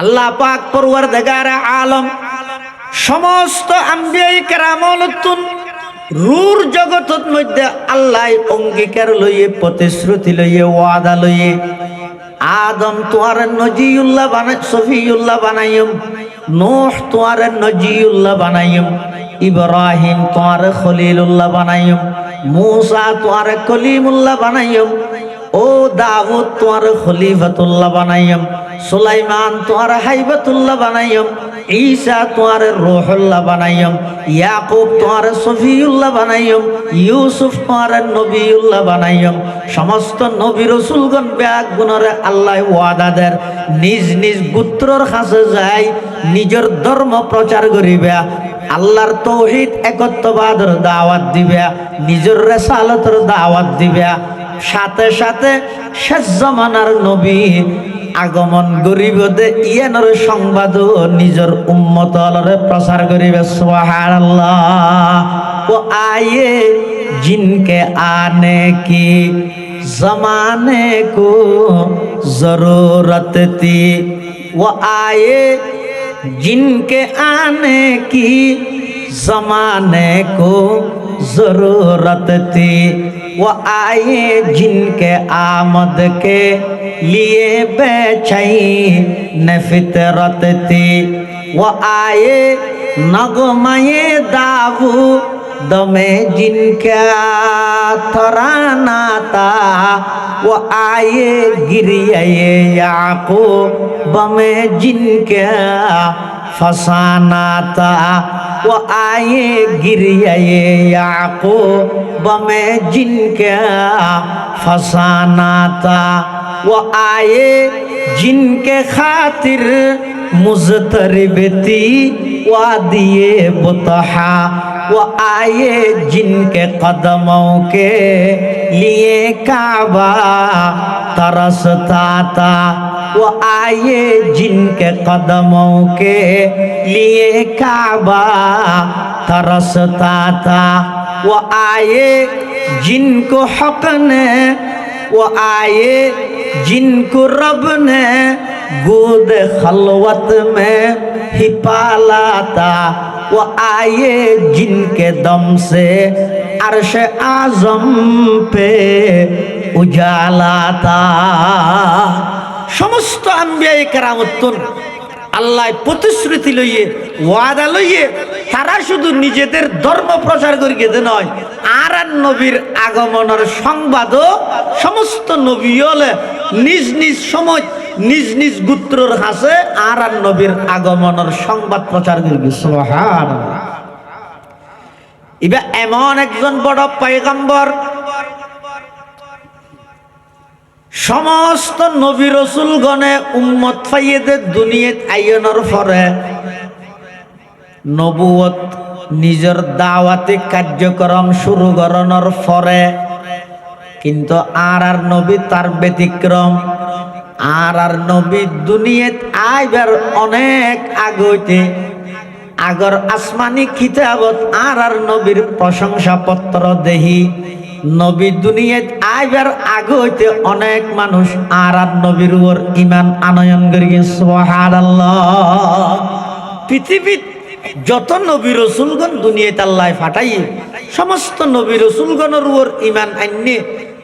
আল্লাহ পাক পরওয়ারদিগার আলম সমস্ত আম্বিয়ায়ে কেরামতুন রূর জগতের মধ্যে আল্লাহ অঙ্গীকার লইয়ে প্রতিশ্রুতি লইয়ে ওয়াদা লইয়ে আদম তোয়ার নজিউল্লাহ বানাই সফিউল্লাহ বানাইম, নূহ তোয়ার নজিউল্লাহ বানাইম, ইব্রাহিম তোয়ার খলিলুল্লাহ বানাইম, মূসা তোয়ার কলিমুল্লাহ বানাইম, ও দাউদ তোয়ার খলিফাতুল্লাহ বানাইম, সুলাইমান তোয়ার হাইবাতুল্লাহ বানাইম, ঈসা তোয়ার রূহুল্লাহ বানাইম, ইয়াকুব তোয়ার সফিউল্লাহ বানাইম, ইউসুফ তোয়ার নবিউল্লাহ বানাইম। সমস্ত নবী রাসূলগণ ব্যাগ গুণরে আল্লাহ ওয়াদা দেন নিজ নিজ গোত্রর কাছে যাই নিজের ধর্ম প্রচার করিবে, আল্লাহর তৌহিদ একত্ববাদের দাওয়াত দিবে, নিজের রিসালাতের দাওয়াত দিবে। সাথে সাথে শেষ জামানার নবী আগমন করিব দে ইয়ানোর সংবাদ নিজের উম্মতরে প্রচার করিবে। সুবহানাল্লাহ। ও আয়ে জিনকে আনে কি জমানে কো জরুরত থी, वो आए जिनके आने की जमाने को जरूरत थी, वो आए जिनके आमद के लिए बेचैन फितरत थी, वो आए नगमाए दावू दमे जिनका तराना था, वो आए गिरिए याकूब में जिनका फसाना था, वो आए गिरिए याकूब में जिनका फसाना था, वो आए जिनके खातिर मुज़तरिबती वादिए बुतहा, वो आए जिनके कदमों के लिए काबा तरसता था, वो आए जिनके कदमों के लिए काबा तरसता था, वो आए जिनको हक ने, वो आए जिनको रब ने गोद खलवत में ही पाला था, वो आए जिनके दम से अर्श आजम पे उजाला था। समस्त आम्बियाए केरामतुन আল্লাহ প্রতিশ্রুতি লইয়ে ওয়াদা লইয়ে তারা শুধু নিজেদের ধর্ম প্রচার করিয়ে দে নয়, আর নবীর আগমনের সংবাদও সমস্ত নবী হলে নিজ নিজ সময় নিজ নিজ গোত্রর কাছে আর নবীর আগমনের সংবাদ প্রচার করিবে। সুবহানাল্লাহ। ইবা এমন একজন বড় পয়গম্বর সমস্ত নবী রাসূলগণে উম্মত ফাইয়েদে দুনিয়াত আইয়নের পরে নবুয়ত নিজের দাওয়াতি কার্যক্রম শুরু করানোর পরে কিন্তু আর নবী তার ব্যতিক্রম। আর নবী দুনিয়াত আইবার অনেক আগতে আগর আসমানি কিতাবত আর নবীর প্রশংসা পত্র দেহি। নবী দুনিয়াত আইবার আগতে অনেক মানুষ আর নবীর উপর ঈমান আনয়ন করিয়ে। সুবহানাল্লাহ। পৃথিবীত যত নবী রাসূলগণ দুনিয়াতে আল্লাহ ফাটাইয়ে সমস্ত নবী রাসূলগণের উপর ঈমান আননে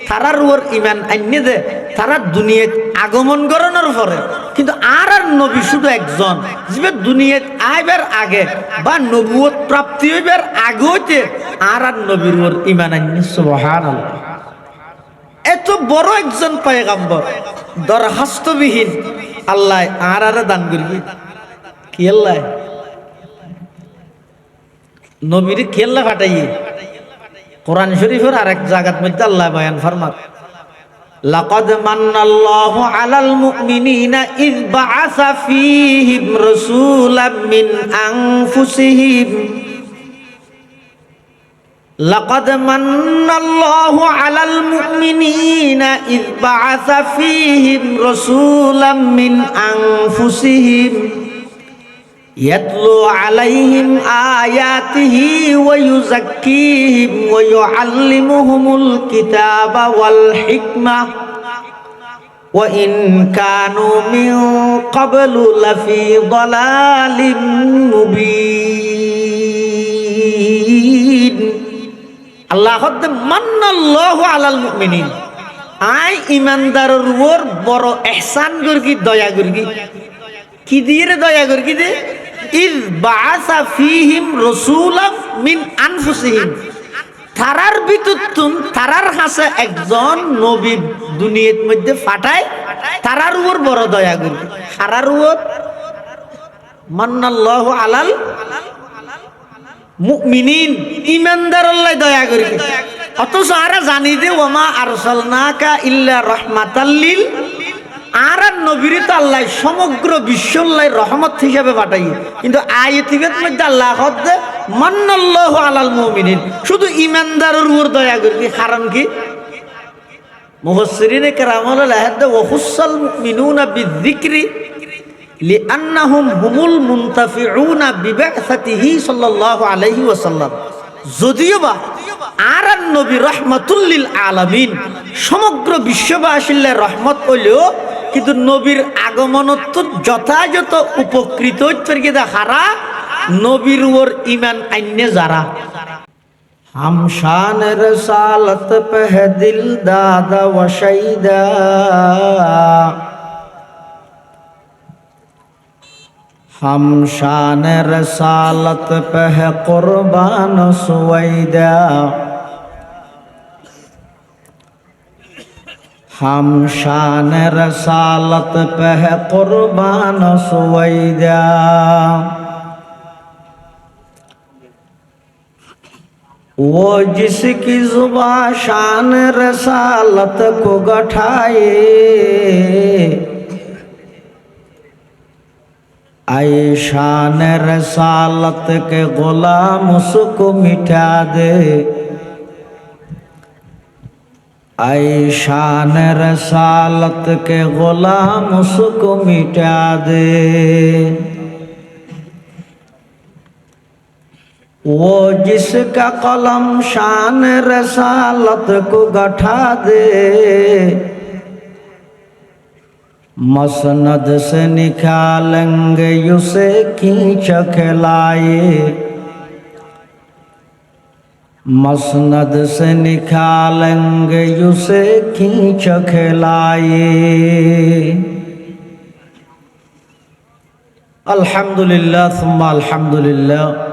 তারার উপর ঈমান আননে দে তারা দুনিয়াত আগমন করানোর পরে কিন্তু আর নবী শুধু একজন যে দুনিয়াত আইবার আগে বা নবুয়ত প্রাপ্তি হইবার আগতে আর নবীর উপর ঈমান আননে। সুবহানাল্লাহ। এত বড় একজন পয়গম্বর দরখাস্তবিহীন আল্লাহ আর দান করবি কি আল্লাহ নবীর খেল্লা ফাটাইয়ে। কোরআন শরীফের আরেক জায়গার মধ্যে আল্লাহ বয়ান ফরমান লাকাদ মান্নাল্লাহু আলাল মুমিনিনা ইয বাআসা ফীহিম রাসূলাম মিন আনফুসিহিম লাকাদ মান্নাল্লাহু আলাল মুমিনিনা ইয বাআসা ফীহিম রাসূলাম মিন আনফুসিহিম يتلو عليهم آياته ويزكيهم ويعلمهم الكتاب والحكمة وإن كانوا من قبل لفي ضلال مبين আল্লাহ হদ মান্নাল্লাহু আলাল মুমিনিন আই ইমানদারের উপর বড় ইহসান করগি দয়া করগি কি দিয়ে রে দয়া করগি দে ইয বাআসা ফীহিম রাসূলাম মিন আনফুসিহিম তারার ভিতরতুন তারার কাছে একজন নবী দুনিয়ার মধ্যে পাঠায় তারার উপর বড় দয়া করগি তারার উপর মান্নাল্লাহু আলাল মুমিনিন ইমানদার আল্লাহ দয়া করগি অথচ আরা জানি দে ওমা আরসালনাকা ইল্লা রাহমাতাল লিল আর নবীর তো আল্লাহ সমগ্র বিশ্বল্লাহ রহমত হিসাবে পাঠাই কিন্তু আয়াতির মধ্যে আল্লাহ হদ মান্নাল্লাহু আলাল মুমিনিন শুধু ইমানদারের উপর দয়া করবি কারণ কি মুফাসসিরিনে কেরামুল লাহাদ ওয়া খুসাল মুমিনুনা বিযিকরি লিআন্নাহুম হুমুল মুনতাফিউনা বিবা'সাতিহি সাল্লাল্লাহু আলাইহি ওয়াসাল্লাম যদিও বা আর নবী রাহমাতুল লিল আলামিন সমগ্র বিশ্ববাসীর রহমত হইলেও কিন্তু নবীর আগমনত যথাযথ উপকৃত হচ্ছে হারা নবীর উপর ঈমান আইনে যারা हम शान रसालत पे है दिल दादा व शहीदा हम शान रसालत पे है कुर्बान सुवैदा हम शान रसालत पे है कुर्बान सुवैदा वो जिसकी जुबां शान रसालत को गठाए आए शान रसालत के गुलाम उसको मिटा दे आए शान रसालत के गुलाम उसको मिटा दे वो जिसका कलम शान रसालत को गठा दे मसनद से निकालेंगे उसे खींच खिलाए मसनद से निकालेंगे उसे खींच खिलाए अल्हम्दुलिल्लाह सुम्मा अल्हम्दुलिल्लाह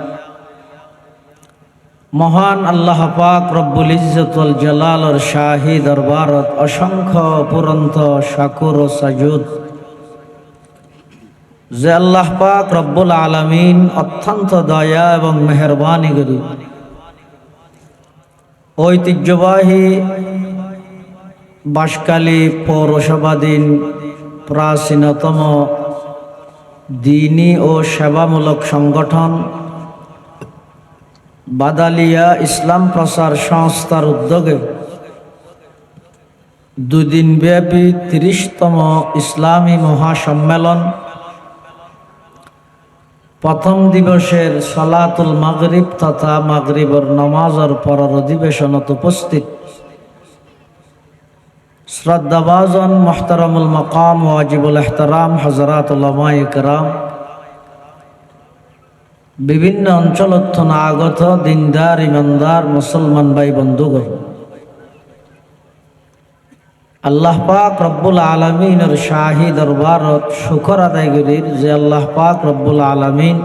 মহান আল্লাহ পাক রব্বুল ইজ্জত ওয়াল জালালের শাহী দরবারত অসংখ্য পুরন্ত শাকুর ও সাজুদ যে আল্লাহ পাক রব্বুল আলামিন অত্যন্ত দয়া এবং মেহেরবানি করি ঐতিহ্যবাহী বাঁশখালী পৌরসভাধীন প্রাচীনতম দ্বীনি ও সেবামূলক সংগঠন বাদালিয়া ইসলাম প্রচার সংস্থার উদ্যোগে দুদিনব্যাপী ৩০তম ইসলামী মহাসম্মেলন প্রথম দিবসের সালাতুল মাগরিব তথা মাগরিবের নামাজের পরের অধিবেশনত উপস্থিত শ্রদ্ধাভাজন মুহতারামুল মাকাম ওয়াজিবুল ইহতারাম হযরত উলামায়ে কেরাম বিভিন্ন অঞ্চল আগত দিনদার ইমানদার মুসলমান ভাই বন্ধুগণ আল্লাহ পাক রব্বুল আলামিনের শাহী দরবারত শুকর আদায় করির যে আল্লাহ পাক রব্বুল আলামিন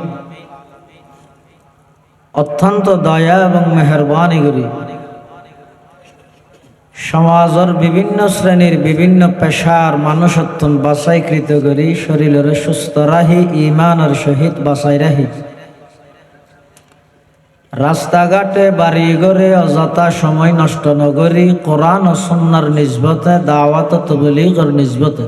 অত্যন্ত দয়া এবং মেহেরবানি করি সমাজের বিভিন্ন শ্রেণীর বিভিন্ন পেশার মানুষত্বন বাছাইকৃত করি শরীরের সুস্থ রাহি ইমানের সহিত বাছাই রাহি রাস্তাঘাটে বাড়ি ঘরে অযথা সময় নষ্ট নগরী কোরআন ও সুন্নাহর নিসবতে দাওয়াত ও তাবলীগের নিসবতে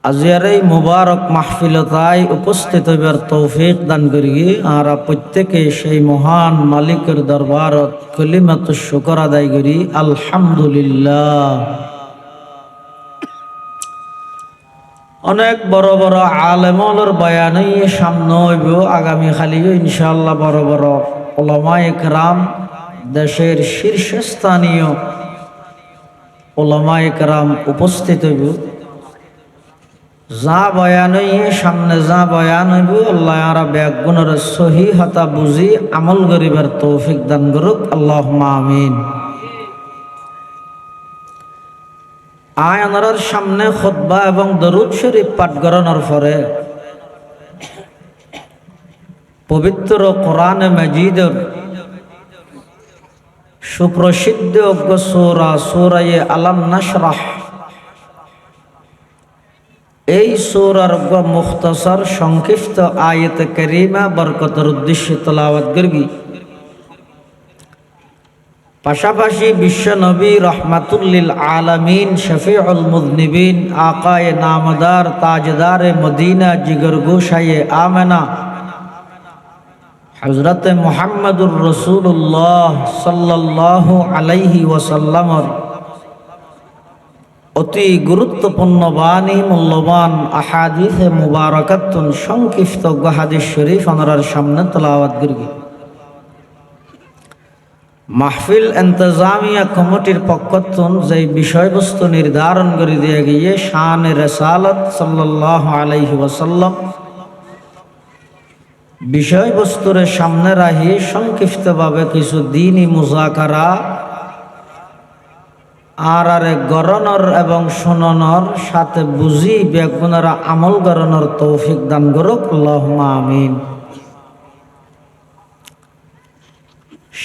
আজিয়ার এই মুবারক মাহফিলতায় উপস্থিত হইবার তৌফিক দান করি আর প্রত্যেকে সেই মহান মালিকের দরবারত কলিমাতুশ শুকর আদায় করি আলহামদুলিল্লাহ। অনেক বড় বড় আলেমর বয়ানই সামনে হইব আগামী খালিও ইনশাআল্লাহ বড় বড় উলামায়ে কেরাম দেশের শীর্ষস্থানীয় ওলামায়ে কেরাম উপস্থিত হইব, যা বয়ান সামনে যা বয়ান হইব আল্লাহ আর ব্যাগুণের সহি হতা বুঝি আমল গরিবের তৌফিক দান করুক, আল্লাহুম্মা আমিন। আয়ানার সামনে খুতবা এবং দরুদ শরীফ পাঠ করানোর পরে পবিত্র কোরআনে মাজিদের সুপ্রসিদ্ধ সূরা সূরা আলাম নাশরাহ, এই সূরার মুখতাসার সংক্ষিপ্ত আয়াত কারীমা বরকতের উদ্দেশ্যে তেলাওয়াত করবি। পাশাপাশি বিশ্ব নবী রহমাতুল লিল আলামিন শফিউল মুযনিবিন আকায়ে নামদার তাজদারে মদিনা জিগর গোশায়ে আমেনা হযরত মুহাম্মদুর রাসূলুল্লাহ সাল্লাল্লাহু আলাইহি ওয়াসাল্লামের অতি গুরুত্বপূর্ণ বাণী মূল্যবান আহাদিসে মুবারাকাতুন সংক্ষিপ্ত হাদিস শরীফ আপনার সামনে তেলাওয়াত করবি। মাহফিল ইন্তজামিয়া কমিটির পক্ষতুন যে বিষয়বস্তু নির্ধারণ করে দিয়ে গিয়ে শানে রিসালাত সাল্লাল্লাহু আলাইহি ওয়াসাল্লাম বিষয়বস্তুর সামনে রাখি সংক্ষিপ্তভাবে কিছু দ্বীনি মুযাকারা আর গরণর এবং শোনানোর সাথে বুঝি বেগুনারা আমল গরণর তৌফিক দান করুক, আল্লাহুম্মা আমিন।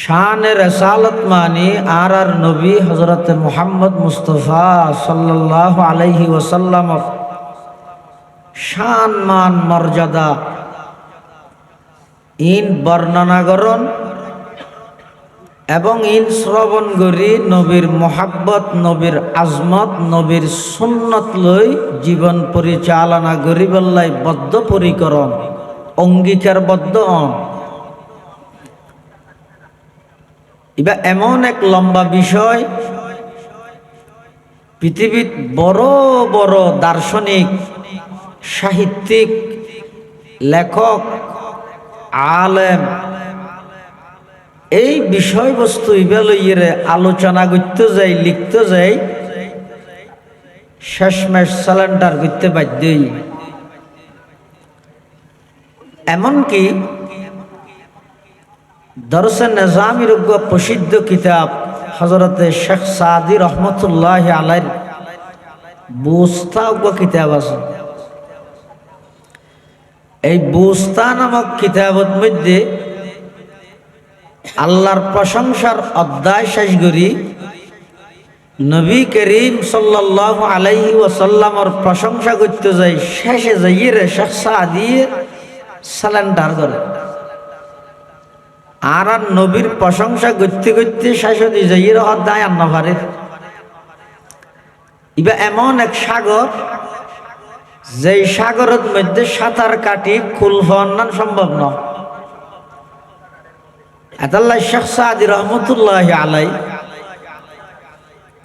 শানে রিসালাত মানি আর নবী হযরত মুহাম্মদ মুস্তাফা সাল্লাল্লাহু আলাইহি ওয়াসাল্লাম শান মান মর্যাদা ইন বর্ণনাগরণ এবং ইন শ্রবণ করি নবীর মোহাব্বত, নবীর আজমত, নবীর সুন্নত লই জীবন পরিচালনা করিবল্লাই বদ্ধপরিকরণ অঙ্গীকারবদ্ধ হন। এবার এমন এক লম্বা বিষয়, পৃথিবীর বড় বড় দার্শনিক, সাহিত্যিক, লেখক, আলেম এই বিষয়বস্তু ইবেলইরে আলোচনা করতে যাই, লিখতে যাই, শেষমেশ স্যালেন্ডার করতে বাধ্যই। এমনকি দরসে নিজামির প্রসিদ্ধ কিতাব হযরতে শেখ সাদি রহমতুল্লাহ আলাইহির বুস্তা কিতাব আছে। এই বুস্তা নামক কিতাবত মধ্যে আল্লাহর প্রশংসার অধ্যায় শেষ করি নবী করিম সাল্লাল্লাহু আলাইহি ওয়াসাল্লামের প্রশংসা করতে যাই, শেষে যাইয়ে শেখ সাদি স্যালেন্ডার করে আর নবীর প্রশংসা করতে করতে শেষে যাইয়ে অধ্যায় আন্নভারে। ইবা এমন এক সাগর, যেই সাগরের মধ্যে সাঁতার কাটি কুল হওয়ার সম্ভব নয়। আল্লাহ শেখ সাদি রহমতুল্লাহ আলাই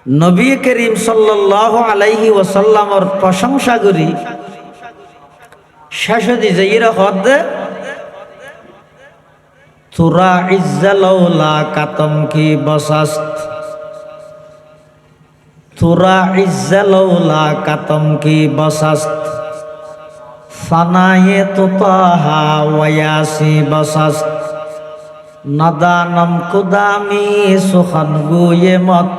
নবী করিম সাল্লাল্লাহু আলাইহি ওয়াসাল্লামের প্রশংসা করি শেষে যাইয়ে হদ্দে তুরা ইজ্জালাউলা কাতম কি বসাস্ত, তুরা ইজ্জালাউলা কাতম কি বসাস্ত, ফানায়ে তুতাহা ওয়ায়াসি বসাস্ত, নদানম কুদামি সুখান গুয়ে মত,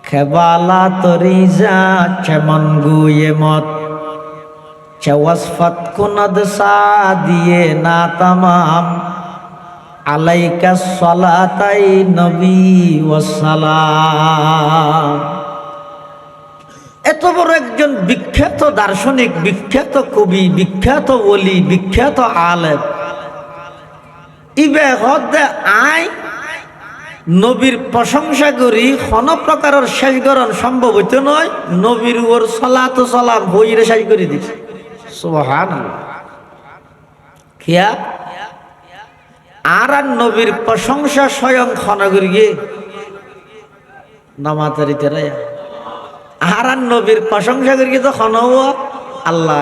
খেবালা তরিজা চেমন গুয়ে মত, চেওয়াসফত কুনদ সা দিয়ে না তামাম, আলাইকা সালাতাই নবী ওয়াসসালাম। এত বড় একজন বিখ্যাত দার্শনিক, বিখ্যাত কবি, বিখ্যাত ওলি, বিখ্যাত আলেম ইবে হদ্দে আই নবীর প্রশংসা করি কোন প্রকারের শেষ করণ সম্ভব হইতে নয়, নবীর উপর সালাত ও সালাম বইরে শেষ করে দিছে। সুবহানাল্লাহ। কিয়া আর নবীর প্রশংসা স্বয়ং খনগর গিয়ে নামাতারিতে রায়া আর নবীর প্রশংসা করি তো খনও আল্লাহ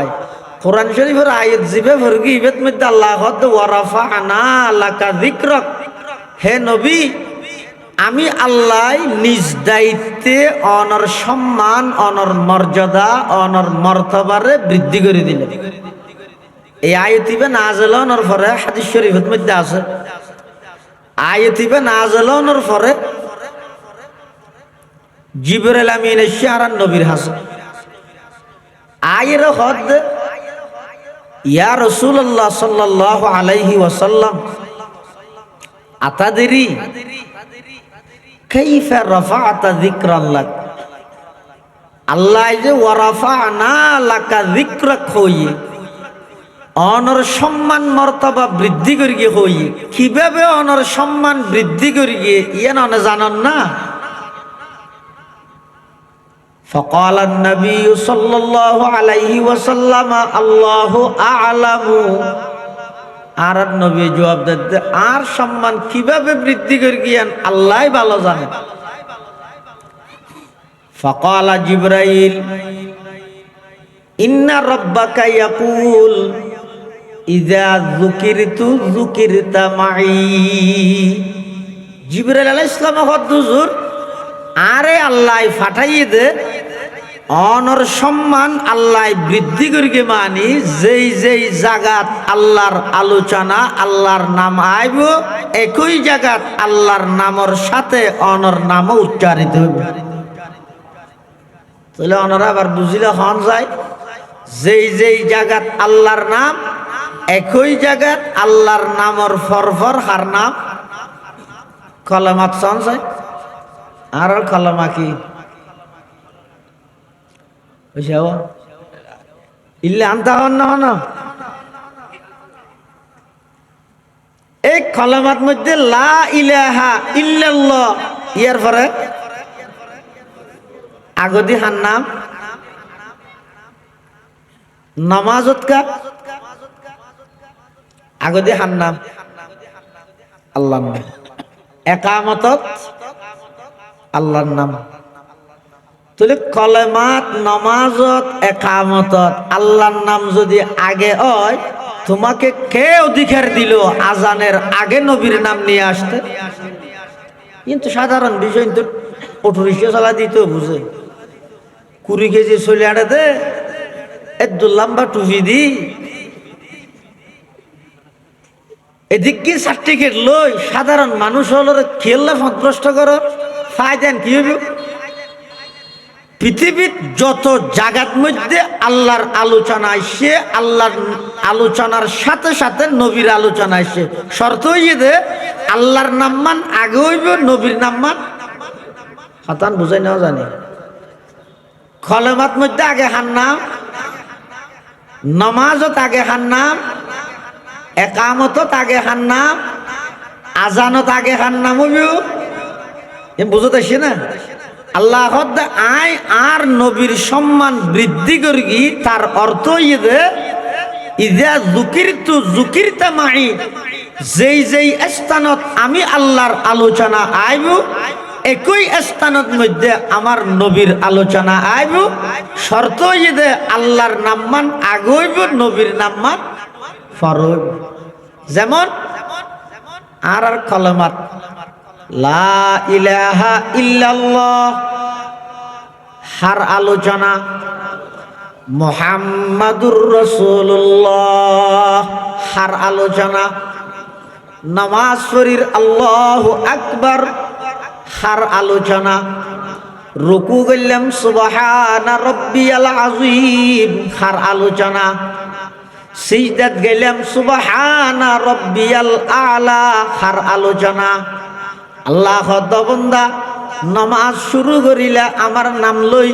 কোরআন শরীফের আয়াত জিবে ভরগি ইবেত মধ্যে আল্লাহ হদ ওয়ারাফানা লাকা যিকরাক, হে নবী আমি আল্লাহ নিজ দায়িত্বে অনর সম্মান, অনর মর্যাদা, অনর মর্তবারে বৃদ্ধি করে দিলেন। এই আয়াতিবে নাযিল হওয়ার পরে হাদিস শরীফের মধ্যে আছে, আয়াতিবে নাযিল হওয়ার পরে জিবরাইল আমিন এসে আর নবীর হাসে আয়ের হদ, ইয়া রাসূলুল্লাহ সাল্লাল্লাহু আলাইহি ওয়াসাল্লাম আতাদরি কাইফা রাফা'তা যিকরাল্লাহ, আল্লাহ যে ওয়ারাফা'না লাকা যিকরাক হইয়ে অনর সম্মান মর্তবা বৃদ্ধি করি গিয়ে হইয়ে, কিভাবে অনর সম্মান বৃদ্ধি করি গিয়ে ইয়ে ননে জানন না। فقال النبي صلى الله عليه وسلم الله أعلم, আর নবী জবাব দিতে আর সম্মান কিভাবে বৃদ্ধি করে গিয়েন আল্লাহই ভালো জানেন। فقال جبرائيل إن ربك يقول إذا ذكرت ذكرت معي। জিবরাইল আলাইহিস সালাম হুজুর আরে আল্লাহ ফাটাইয়ে দে অনর সম্মান আল্লাহ বৃদ্ধি করিকে মানি, যেই যেই জাগাত আল্লাহর আলোচনা আল্লাহর নাম আইব একই জাগাত আল্লাহর নামর সাথে অনর নামও উচ্চারিত হইব। তাহলে অনরা আবার বুঝিলে হন যায়, যেই যেই জাগাত আল্লাহর নাম একই জাগাত আল্লাহর নামর ফরফর হার নাম কলমাত সন যায়। আর কলমা কি ইল্লা আনতা হন না, এই কলমাত মধ্যে লা ইলাহা ইল্লাল্লাহ ইয়ার পরে আগদি হার নাম নামাজত কা আগদি হার নাম আল্লাহর নাম, একামতত আল্লাহর নাম। তাহলে কলেমাত নামাজত একামতত আল্লাহর নাম যদি আগে হয়, তোমাকে কে অধিকার দিল আজানের আগে নবীর নাম নিয়ে আসতে? কিন্তু সাধারণ বিষয়, কিন্তু অটো রিক্সা চালা দিতেও বুঝে 20 কেজি চলে আড়াতে এত লম্বা টুপি দি এদিক কি সার্টিফিকেট লই সাধারণ মানুষ হলো খেললে সন্তুষ্ট করো ফায়দেন কি হইব? পৃথিবীর যত জায়গার মধ্যে আল্লাহর আলোচনা আসছে, আল্লাহর আলোচনার সাথে সাথে নবীর আলোচনা আসছে, শর্ত হইয়ে দে আল্লাহর নামমান আগে হইব, নবীর নামমান হাতান বুঝাই নেওয়া জানি। কলেমাত মধ্যে আগে হার নাম, নামাজত আগে হার নাম, একামতত আগে হার নাম, আজানত আগে হার নাম হইব। বুঝতে আসছে না? আল্লাহ আয় আর নবীর সম্মান বৃদ্ধি করি, তার অর্থ ইদা যুকিরতু যুকিরতা মাই, যেই যেই স্থানত আমি আল্লাহর আলোচনা আইব একই স্থানত মধ্যে আমার নবীর আলোচনা আইব, শর্ত ইদে আল্লাহর নামমান আগইব, নবীর নামমান ফরইব। যেমন আর কলমাত লা ইলাহা ইল্লাল্লাহ হার আলোচনা, মুহাম্মাদুর রাসূলুল্লাহ হার আলোচনা, নামাজ শরীর আল্লাহু আকবার হার আলোচনা, রুকু গেলাম সুবহানা রাব্বিয়াল আযীম হার আলোচনা, সিজদাত গেলাম সুবহানা রাব্বিয়াল আলা হার আলোচনা। আল্লাহ বান্দা নামাজ শুরু করিলা আমার নাম লই,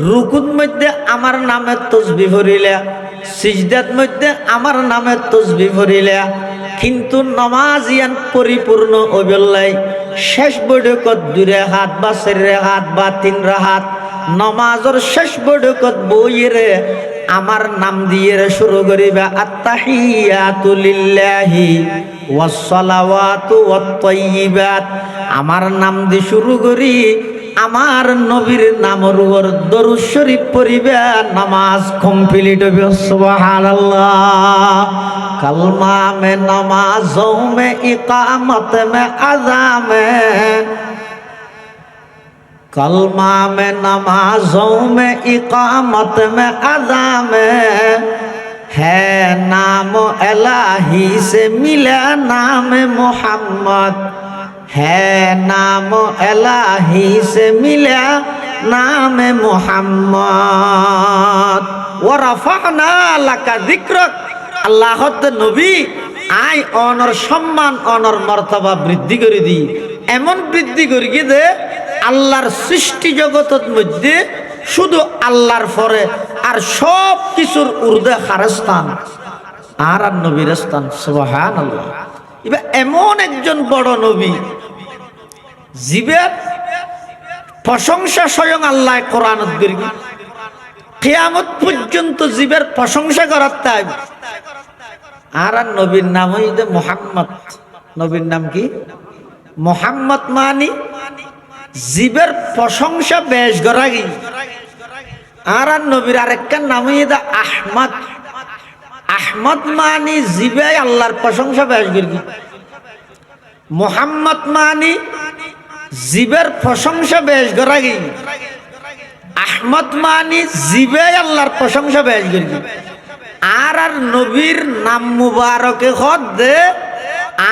রুকুর মধ্যে আমার নামের তাসবিহ পড়িলা, সিজদাত মধ্যে আমার নামের তাসবিহ পড়িলা, কিন্তু নামাজ ইয়ান পরিপূর্ণ হইবলাই শেষ বৈঠকত 2 রাকাত বা 4 রাকাত বা 3 রাকাত নামাজের শেষ বৈঠকত বইরে আমার নাম দিয়ে শুরু করিবা, আত্তাহিয়াতু লিল্লাহি ওয়াস সালাওয়াতু ওয়াত তাইয়্যিবাত, আমার নাম দিয়ে শুরু করি, আমার নবীর নামের উপর দরুদ শরীফ পড়িবা, নামাজ কমপ্লিট হবে। সুবহানাল্লাহ। कलमा में नमाजों में इकामत में अज़ा में कलमा में नमाजों में इकामत में अदा में है नाम इलाही से मिला नाम मोहम्मद है नाम इलाही से मिला नाम मोहम्मद व रफअना लका जिक्रक আল্লাহ নবী আই অনর সম্মান অনর মর্তবা বৃদ্ধি করে দি এমন বৃদ্ধি করি কি যে আল্লাহর সৃষ্টি জগতের মধ্যে শুধু আল্লাহর পরে আর সব কিছুর ঊর্ধ্বে খারস্থান আর নবীর স্থান সুবহানাল্লাহ। এবার এমন একজন বড় নবী জীবের প্রশংসা স্বয়ং আল্লাহ কোরআনত করি কিয়ামত পর্যন্ত জীবের প্রশংসা করার তাই আর নবীর নাম হইতে মুহাম্মদ। নবীর নাম কি? মুহাম্মদ মানি জীবের প্রশংসা বেশ গরাগি। আর নবীর আরেকটা নাম হইতে আহমদ। আহমদ মানি জীবে আল্লাহর প্রশংসা বেশ গরি। মুহাম্মদ মানি জীবের প্রশংসা বেশ গরাগি। আহমদ মানি জীবে আল্লাহর প্রশংসা বেশ গরি। আর নবীর নাম মুবারকে হদ দে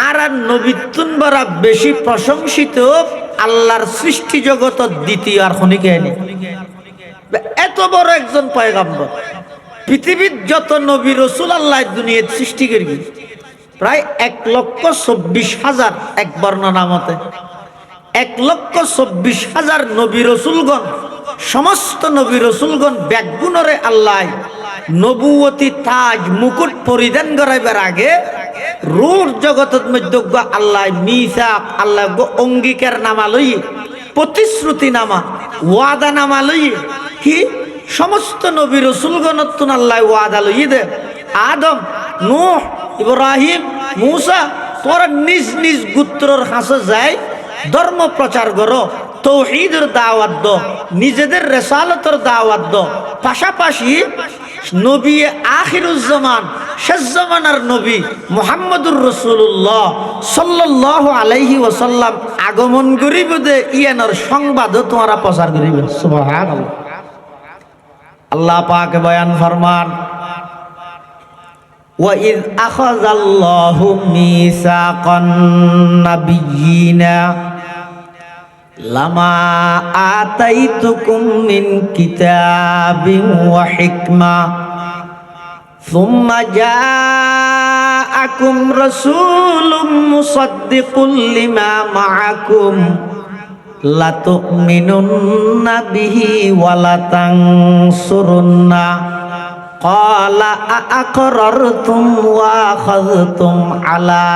আর নবীতুন বড় বেশি প্রশংসিত আল্লাহর সৃষ্টি জগত দ্বিতীয় আর খনিকে এত বড় একজন পয়গম্বর। পৃথিবীর যত নবী রসুল আল্লাহ দুনিয়ার সৃষ্টি করি প্রায় 1,24,000 এক বর্ণনা মতে 1,24,000 নবী রসুলগণ সমস্ত নবী রসুলগণ ব্যাগুণরে আল্লাহ নবুয়তি তাজ মুকুট পরিধান করাইবার আগে রূঢ় জগতের মধ্যে আল্লাহ মিসাক আল্লাহ অঙ্গীকার নামা লই প্রতিশ্রুতি নামা ওয়াদা নামা লই কি সমস্ত নবী রসুলগণত্তুন আল্লাহ ওয়াদা লই দে আদম নূহ ইব্রাহিম মূসা তোরা নিজ নিজ গোত্রর কাছে যায় ধর্ম প্রচার করো তৌহিদের দাওয়াত দাও নিজেদের রিসালাতের দাওয়াত দাও পাশাপাশি নবী আখিরুজ্জামান শেষ জামানার নবী মুহাম্মদুর রাসূলুল্লাহ সাল্লাল্লাহু আলাইহি ওয়াসাল্লাম আগমন করিব দে ইয়ানোর সংবাদ তোমরা প্রচার করিবে সুবহানাল্লাহ। আল্লাহ পাক বয়ান ফরমান ওয়া ইয আখাযাল্লাহু মিসাকান নাবিয়িনা লামা আতাইতুকুম মিন কিতাবিন ওয়া হিকমা সুম্মা জাআকুম রাসূলুম মুসাদ্দিকুল লিমা মাআকুম লাতুমিনুন্না বিহি ওয়া লাতানসুরুন্না ক্বালা আআকরারতুম ওয়া আখাযতুম আলা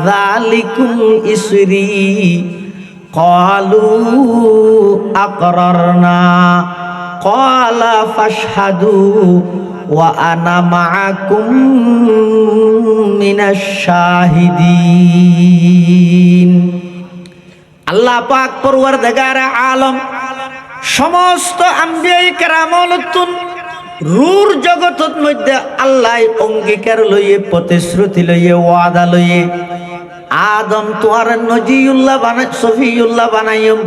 যালিকুম ইসরি قالوا أقررنا قال فاشهدوا وأنا معكم من الشاهدين। আল্লাহ পাক পরওয়ারদিগার আলম সমস্ত আম্বিয়া কেরামতুন রূঢ় জগতের মধ্যে আল্লাহ অঙ্গীকার লইয়ে প্রতিশ্রুতি লইয়ে ওয়াদা লইয়ে আদম তোমার নজিউল্লাহ বানাই সফিউল্লাহ বানাইম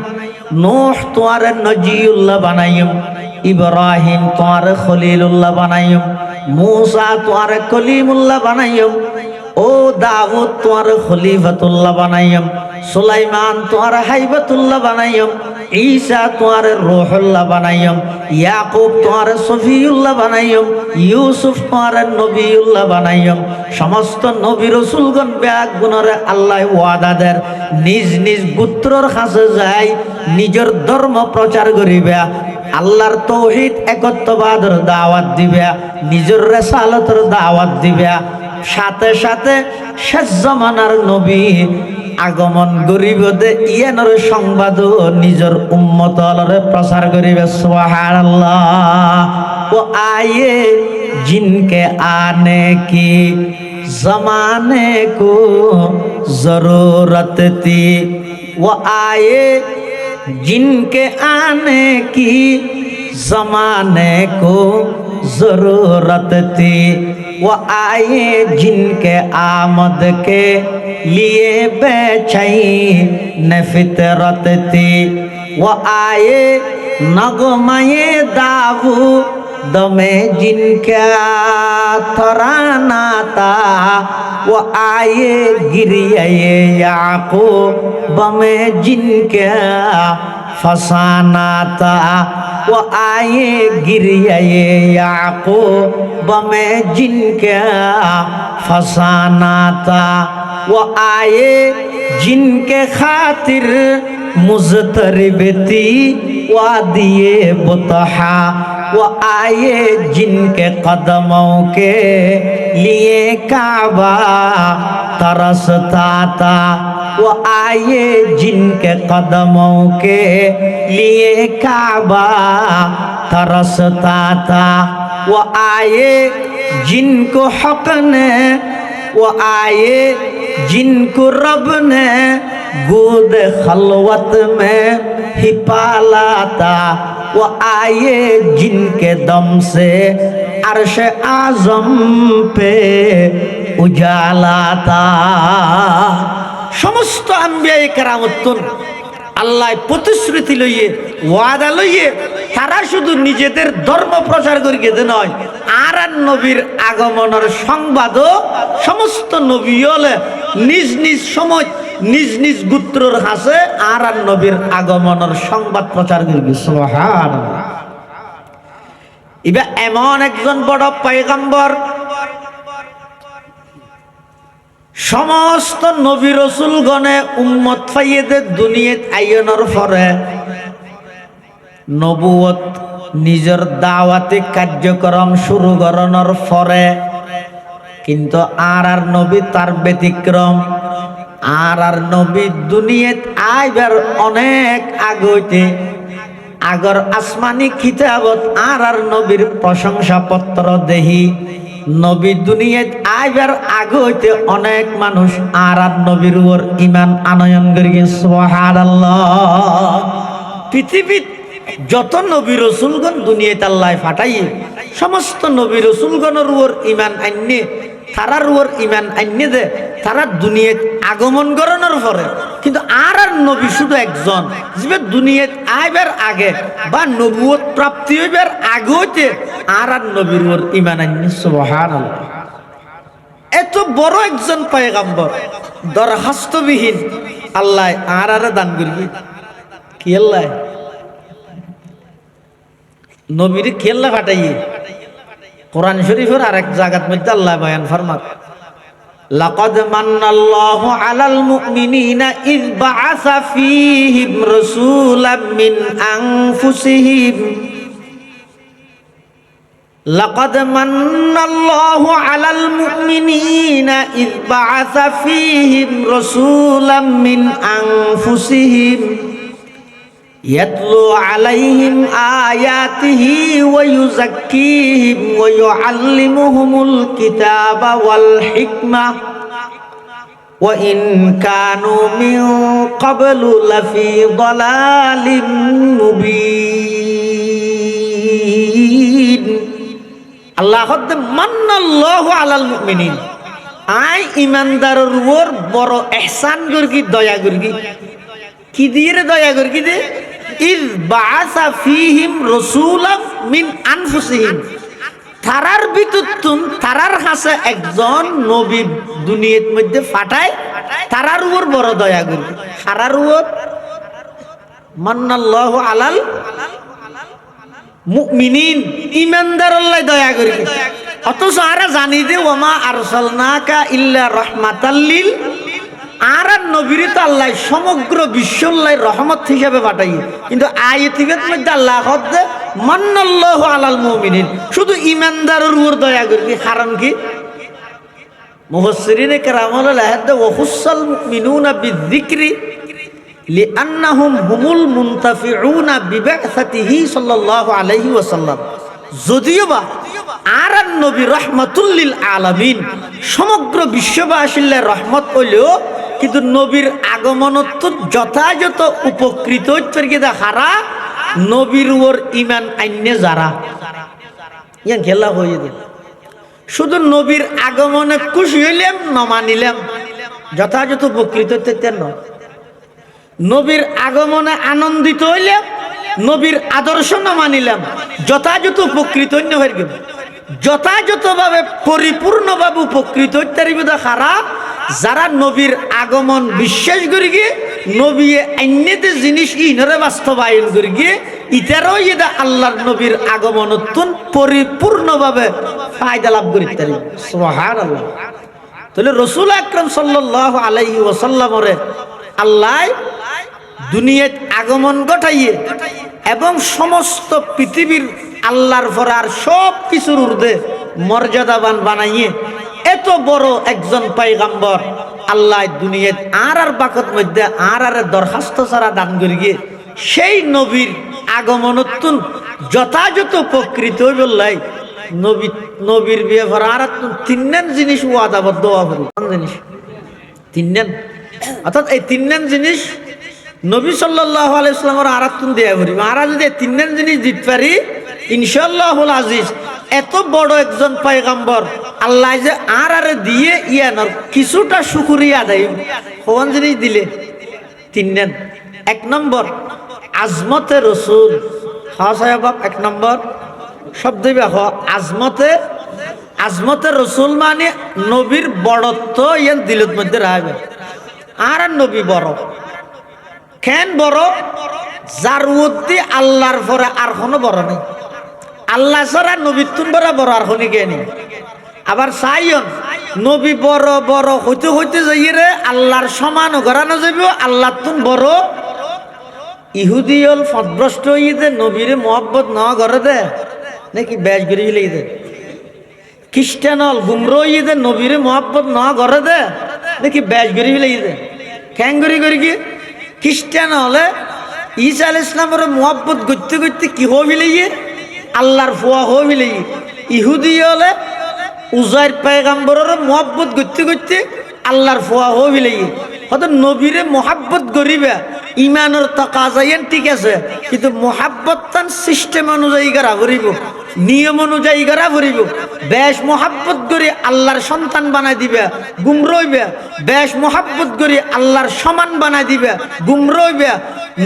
নূহ তোমার নজিউল্লাহ বানাইম ইব্রাহিম তোমার খলিলুল্লাহ বানাইম মূসা তোমার কলিমুল্লাহ বানাইম ও দাউদ তোমার খলিফাতুল্লাহ বানাইম সুলাইমান তোমার হাইবাতুল্লাহ বানাইম ঈসা তোমার রূহুল্লাহ বানাইম ইয়াকুব তোমার সফিউল্লাহ বানাইম ইউসুফ তোমার নবিউল্লাহ বানাইম। সমস্ত নবী রাসূলগণ ব্যাগ গুণরে আল্লাহ ওয়াদা দেন নিজ নিজ গোত্রর কাছে যায় নিজের ধর্ম প্রচার করিবে আল্লাহর তৌহিদ একত্ববাদের দাওয়াত দিবে নিজের রিসালাতের দাওয়াত দিবে সাথে সাথে শেষ জামানার নবী আগমন করিব দে ইয়ানোর সংবাদ নিজের উম্মতরে প্রচার করিবে সুবহানাল্লাহ। ও আয়ে জিনকে আনে কি জমানে কো জরুরত থी वो आए जिनके आने की जमाने को जरूरत थी वो आए जिनके आमद के लिए बेचैन फितरत थी ও আয়ে নগমায়ে দাবু দমে জিনকা তরানাতা ও আয়ে গিরিয়ে ইয়াকু বমে জিনকা ফসানাতা ও আয়ে গিরিয়ে ইয়াকু বমে জিনকা फसानाता वो आए जिनके खातिर मुज़तरिबती वादिए बुतहा वो आए जिनके कदमों के लिए काबा तरसता था वो आए जिनके कदमों के लिए काबा तरसता था वो आए जिनको हक ने वो आए जिनको रब ने गोद खलवत में ही पाला था वो आए जिनके दम से अर्श आजम पे उजाला था समस्त अंबिया करामतुन আল্লাহ প্রতিশ্রুতি লইয়ে ওয়াদা লইয়ে তারা শুধু নিজেদের ধর্ম প্রচার করি গেতে নয় আর নবীর আগমনের সংবাদও সমস্ত নবী হলে নিজ নিজ সময় নিজ নিজ গোত্রর কাছে আর নবীর আগমনের সংবাদ প্রচার করি। সুবহানাল্লাহ। ইবা এমন একজন বড় পয়গম্বর সমস্ত নবী রসুলগণে উম্মত ফাইয়েদের দুনিয়াত আইয়নের পরে নবুয়ত নিজের দাওয়াতি কার্যক্রম শুরু করানোর পরে কিন্তু আর নবী তার ব্যতিক্রম আর নবী দুনিয়াত আইবার অনেক আগতে আগর আসমানি কিতাবত আর নবীর প্রশংসাপত্র দেহি নবী দুনিয়াত আইবার আগে হইতে অনেক মানুষ আর নবীর উপর ঈমান আনয়ন করি। সুবহানাল্লাহ। পৃথিবীত যত নবী রাসূলগণ দুনিয়াত আল্লাহ পাঠাই সমস্ত নবী রাসূলগণের উপর ঈমান আননে তারার উপর ঈমান আননে দে তারা দুনিয়াত আগমন করানোর পরে কিন্তু আর নবী শুধু একজন যে দুনিয়াত আইবার আগে বা নবুয়ত প্রাপ্তি হইবার আগে হইতে আর নবীর উপর ঈমান আননি। সুবহানাল্লাহ। এত বড় একজন পয়গম্বর দরখাস্তবিহীন আল্লাহ আর দান করবি কি আল্লাহ নবীর কি আল্লাহ পাঠাইয়ে কোরআন শরীফের আরেক জায়গার মধ্যে আল্লাহ বয়ান ফরমাত লাকাদ মান্নাল্লাহু আলাল মুমিনিনা ইয বাআসা ফীহিম রাসূলাম মিন আনফুসিহিম লাকাদ মান্নাল্লাহু আলাল মুমিনিনা ইয বাআসা ফীহিম রাসূলাম মিন আনফুসিহিম يتلو عليهم آياته ويزكيهم ويعلمهم الكتاب والحكمة وإن كانوا من قبل لفي ضلال مبين الله قد من الله على المؤمنين আই ইমানদারের উপর বড় ইহসান করকি দয়া করকি কি দিয়ে দয়া করকি দে ইয বাআসা ফীহিম রাসূলাম মিন আনফুসিহিম তারার ভিতরতুন তারার কাছে একজন নবী দুনিয়ার মধ্যে পাঠায় তারার উপর বড় দয়া করি তারার উপর মান্নাল্লাহু আলাল মুমিনিন ঈমানদার আল্লাহ দয়া করি অথচ আরা জানি দে ওমা আরসালনাকা ইল্লা রাহমাতাল লিল আর নবীর তো আল্লাহ সমগ্র বিশ্বল্লাহ রহমত হিসাবে পাঠাই কিন্তু আয়াতের মধ্যে আল্লাহ হদ্দে মান্নাল্লাহু আলাল মুমিনিন শুধু ঈমানদারের উপর দয়া করি কারণ কি মুফাসসিরিনে কেরামুল লাহাদে ওয়া খুসাল মুমিনুনা বিযিকরি লিআন্নাহুম হুমুল মুনতাফিউনা বিবা'সাতিহি সাল্লাল্লাহু আলাইহি ওয়াসাল্লাম যদিও বা আর নবী রাহমাতুল লিল আলামিন সমগ্র বিশ্ববাসীর রহমত হইলেও কিন্তু নবীর আগমনত যথাযথ উপকৃত হইতে হারা নবীর উপর ঈমান আইনে যারা ইয়ান খেলা হয়ে দে শুধু নবীর আগমনে খুশি হইলাম না মানিলাম যথাযথ উপকৃত হইতে নয় নবীর আগমনে আনন্দিত হইলাম, নবীর আদর্শ না মানিলাম, যথাযথ উপকৃত অন্য হয়ে গেল। যথাযথভাবে পরিপূর্ণভাবে উপকৃত হইতে খারাপ যারা নবীর আগমন বিশ্বাস করি গিয়ে নবী অন্যতে জিনিস ইনরে বাস্তবায়ন করি গিয়ে ইতারও এটা আল্লাহর নবীর আগমন পরিপূর্ণভাবে ফায়দা লাভ করিতে পারি। সুবহানাল্লাহ। তাহলে রাসূল আকরাম সাল্লাল্লাহু আলাইহি ওয়াসাল্লামরে আল্লাহ দুনিয়াত আগমন ঘটাইয়ে এবং সমস্ত পৃথিবীর আল্লাহর ফরার সব কিছুর ঊর্ধ্বে মর্যাদাবান বানাইয়ে এত বড় একজন পয়গম্বর আল্লাহ দুনিয়াত আর বাকত মধ্যে আর দরখাস্ত ছাড়া দান করি গিয়ে সেই নবীর আগমনতুন যথাযথ উপকৃত বললাই নবীর বিয়ে ভরা আর তিনজন জিনিস ওয়াদাবদ্ধ হওয়া করি। জিনিস তিনজন, অর্থাৎ এই তিনজন জিনিস নবী সাল্লাল্লাহু আলাইহি ওয়াসাল্লামের আরাতুন দেয়া করি। আর যদি তিনজন জিনিস দিতে পারি ইনশাআল্লাহুল আজিজ এত বড় একজন পয়গম্বর আল্লাহ যে আর দিয়ে ইয়ানোর কিছুটা শুকরিয়া দেয়। কোন জিনিস দিলে? তিনজন। এক নম্বর আজমতে রসুল। হ্যাঁ সাহেব, এক নম্বর শব্দ আজমতে রসুল মানে নবীর বড়ত্ব ইয়ান দিলত মধ্যে রাখবে। আর নবী বড় কেন বড়? যার উদ্দি আল্লাহর পরে আর কোনো বড় নেই। আল্লাহ ছাড়া নবীর তুন বড় আর কোনো কে নেই। আবার সাইয়ন নবী বড় বড় হইতে হইতে যাই রে আল্লাহর সমান গড়ানো যাবে। আল্লাহ তুন বড় ইহুদি হল ফদভ্রষ্ট হইতে নবীরে মহব্বত ন করে দে নাকি ব্যাস গড়ি ফেলে দে। খ্রিস্টান হল গুমরো হইতে নবীরে মহব্বত ন করে দে নাকি ব্যাস গড়ি ফেলে দে। খ্যাং গড়ি করি কি খ্রিস্টান হলে ঈসা আলাইহিস সালামের মহব্বত করতে করতে কি হো ফেলে আল্লাহর ফুয়া হো ফেলে। ইহুদি হলে উজাইর পয়গম্বরের মহব্বত করতে করতে আল্লাহর ফুয়া হো ফেলে। হয়তো নবীরে মহাব্বত করিবা ইমানের তাকাজাইন ঠিক আছে, কিন্তু মহাব্বত তান সিস্টেম অনুযায়ী করা করিব, নিয়ম অনুযায়ী করা করিব। বেশ মহাব্বত করে আল্লাহর সন্তান বানাই দিবে গুমরইবে, বেশ মহাব্বত করে আল্লাহর সমান বানাই দিবে গুমরইবে।